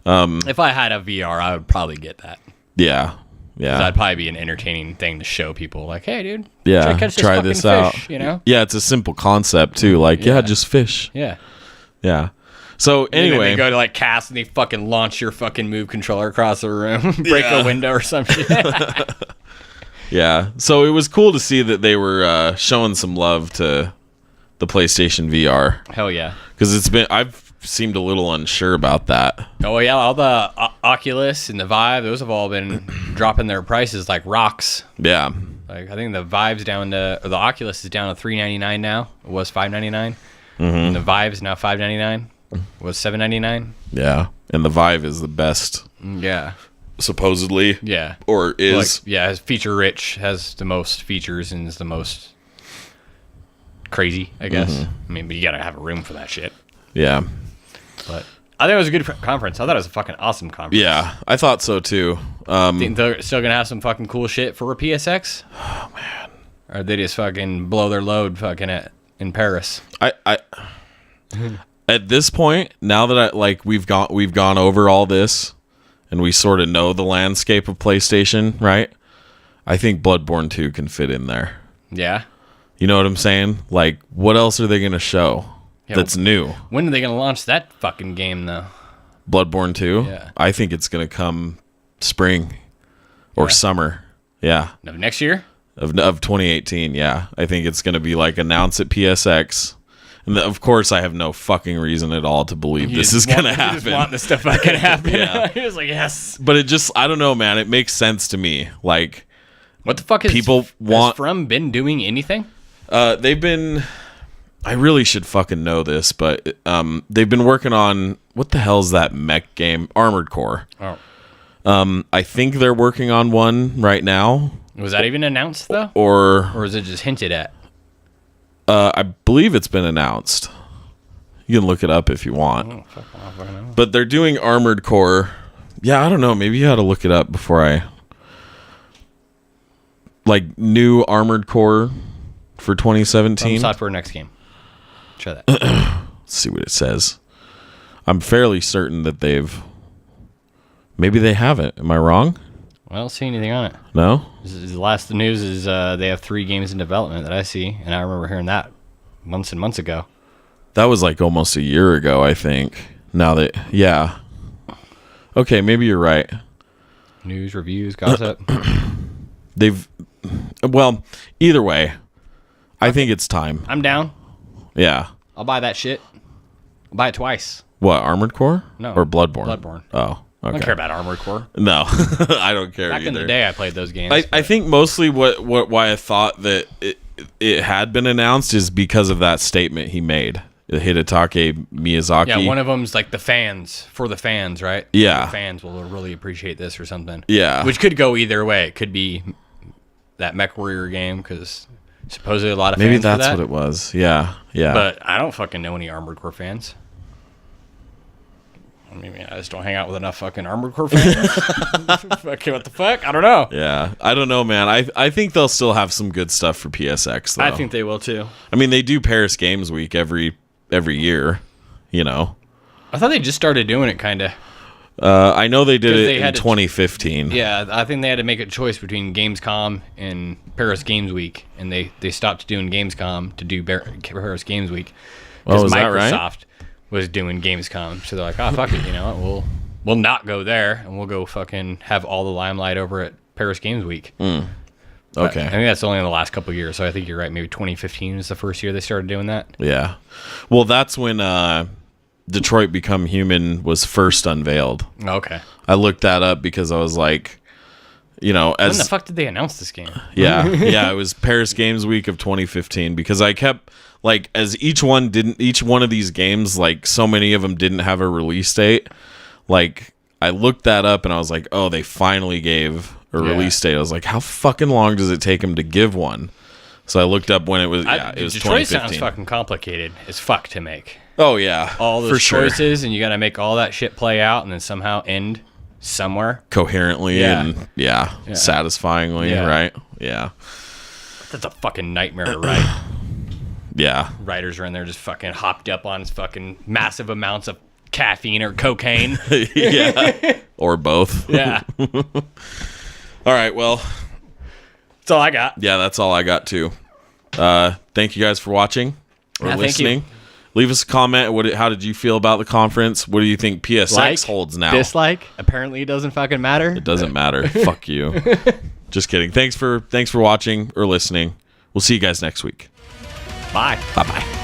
If I had a VR, I would probably get that. Yeah. That'd probably be an entertaining thing to show people. Like, hey, dude, try this out. Fish, you know? Yeah, it's a simple concept too. Like, just fish. Yeah. Yeah. So anyway, they go to like cast and they fucking launch your fucking Move controller across the room, break a window or some shit. Yeah. So it was cool to see that they were showing some love to the PlayStation VR. Hell yeah. Because I've seemed a little unsure about that. Oh yeah, all the Oculus and the Vive, those have all been dropping their prices like rocks. Yeah. Like I think the Vive's down to, or the Oculus is down to $399 now. It was $599. And the Vive's now $599. It was $799. Yeah. And the Vive is the best. Yeah. Supposedly. Yeah. Or is. It's feature rich, has the most features, and is the most crazy, I guess. I mean, but you gotta have a room for that shit. Yeah. But I think it was a good conference. I thought it was a fucking awesome conference. Yeah, I thought so too. Think they're still gonna have some fucking cool shit for a PSX? Oh man. Or they just fucking blow their load fucking in Paris. I at this point, now that we've gone over all this and we sort of know the landscape of PlayStation, right? I think Bloodborne 2 can fit in there. Yeah. You know what I'm saying? Like, what else are they going to show that's new? When are they going to launch that fucking game, though? Bloodborne 2? Yeah. I think it's going to come spring or summer. Yeah. No, next year? Of 2018, yeah. I think it's going to be like announced at PSX. And of course, I have no fucking reason at all to believe this is going to happen. You just want this to fucking happen. Yeah. You're just like, yes. But it just, I don't know, man. It makes sense to me. Like, what the fuck is people want From been doing anything? They've been, I really should fucking know this, but they've been working on, what the hell is that mech game? Armored Core. Oh. I think they're working on one right now. Was that even announced, though? Or is it just hinted at? I believe it's been announced. You can look it up if you want. Oh, fuck off, but they're doing Armored Core. Yeah, I don't know. Maybe you had to look it up before I... Like, new Armored Core for 2017. Software next game. Try that. Let's see what it says. I'm fairly certain that they've... Maybe they haven't. Am I wrong? I don't see anything on it. No? The last news is they have 3 games in development that I see, and I remember hearing that months and months ago. That was like almost a year ago, I think. Now that... Yeah. Okay, maybe you're right. News, reviews, gossip. They've... Well, either way, I think it's time. I'm down. Yeah. I'll buy that shit. I'll buy it twice. What, Armored Core? No. Or Bloodborne? Bloodborne. Oh, okay. I don't care about Armored Core. No, I don't care Back either. in the day, I played those games. I think mostly why I thought that it had been announced is because of that statement he made. Hidetake Miyazaki. Yeah, one of them's like the fans, for the fans, right? Yeah. The fans will really appreciate this or something. Yeah. Which could go either way. It could be that MechWarrior game, because supposedly a lot of Maybe fans that's for that. what it was. Yeah, yeah. But I don't fucking know any Armored Core fans. I mean, I just don't hang out with enough fucking Armored Core fans. Fucking what the fuck? I don't know. Yeah, I don't know, man. I think they'll still have some good stuff for PSX, though. I think they will, too. I mean, they do Paris Games Week every year, you know. I thought they just started doing it, kind of. I know they did it in 2015. Yeah, I think they had to make a choice between Gamescom and Paris Games Week, and they stopped doing Gamescom to do Paris Games Week. Oh, is that right? Microsoft was doing Gamescom, so they're like, oh, fuck it, you know what, we'll not go there, and we'll go fucking have all the limelight over at Paris Games Week. Okay. I think that's only in the last couple of years, so I think you're right. Maybe 2015 is the first year they started doing that. Yeah. Well, that's when Detroit Become Human was first unveiled. Okay. I looked that up because I was like, you know, when the fuck did they announce this game? Yeah, it was Paris Games Week of 2015 because I kept like as each one of these games, like so many of them didn't have a release date. Like I looked that up and I was like, oh, they finally gave a release date. I was like, how fucking long does it take them to give one? So I looked up when it was. It was Detroit 2015. sounds fucking complicated as fuck to make. Oh yeah, all those choices, and you got to make all that shit play out, and then somehow end somewhere coherently and satisfyingly, right? Yeah, that's a fucking nightmare to write. Yeah, writers are in there just fucking hopped up on fucking massive amounts of caffeine or cocaine. Yeah, or both. Yeah. All right, well, that's all I got. Yeah, that's all I got too. Thank you guys for watching or listening. Leave us a comment. How did you feel about the conference? What do you think PSX holds now? Dislike? Apparently it doesn't fucking matter. It doesn't matter. Fuck you. Just kidding. Thanks for watching or listening. We'll see you guys next week. Bye. Bye-bye.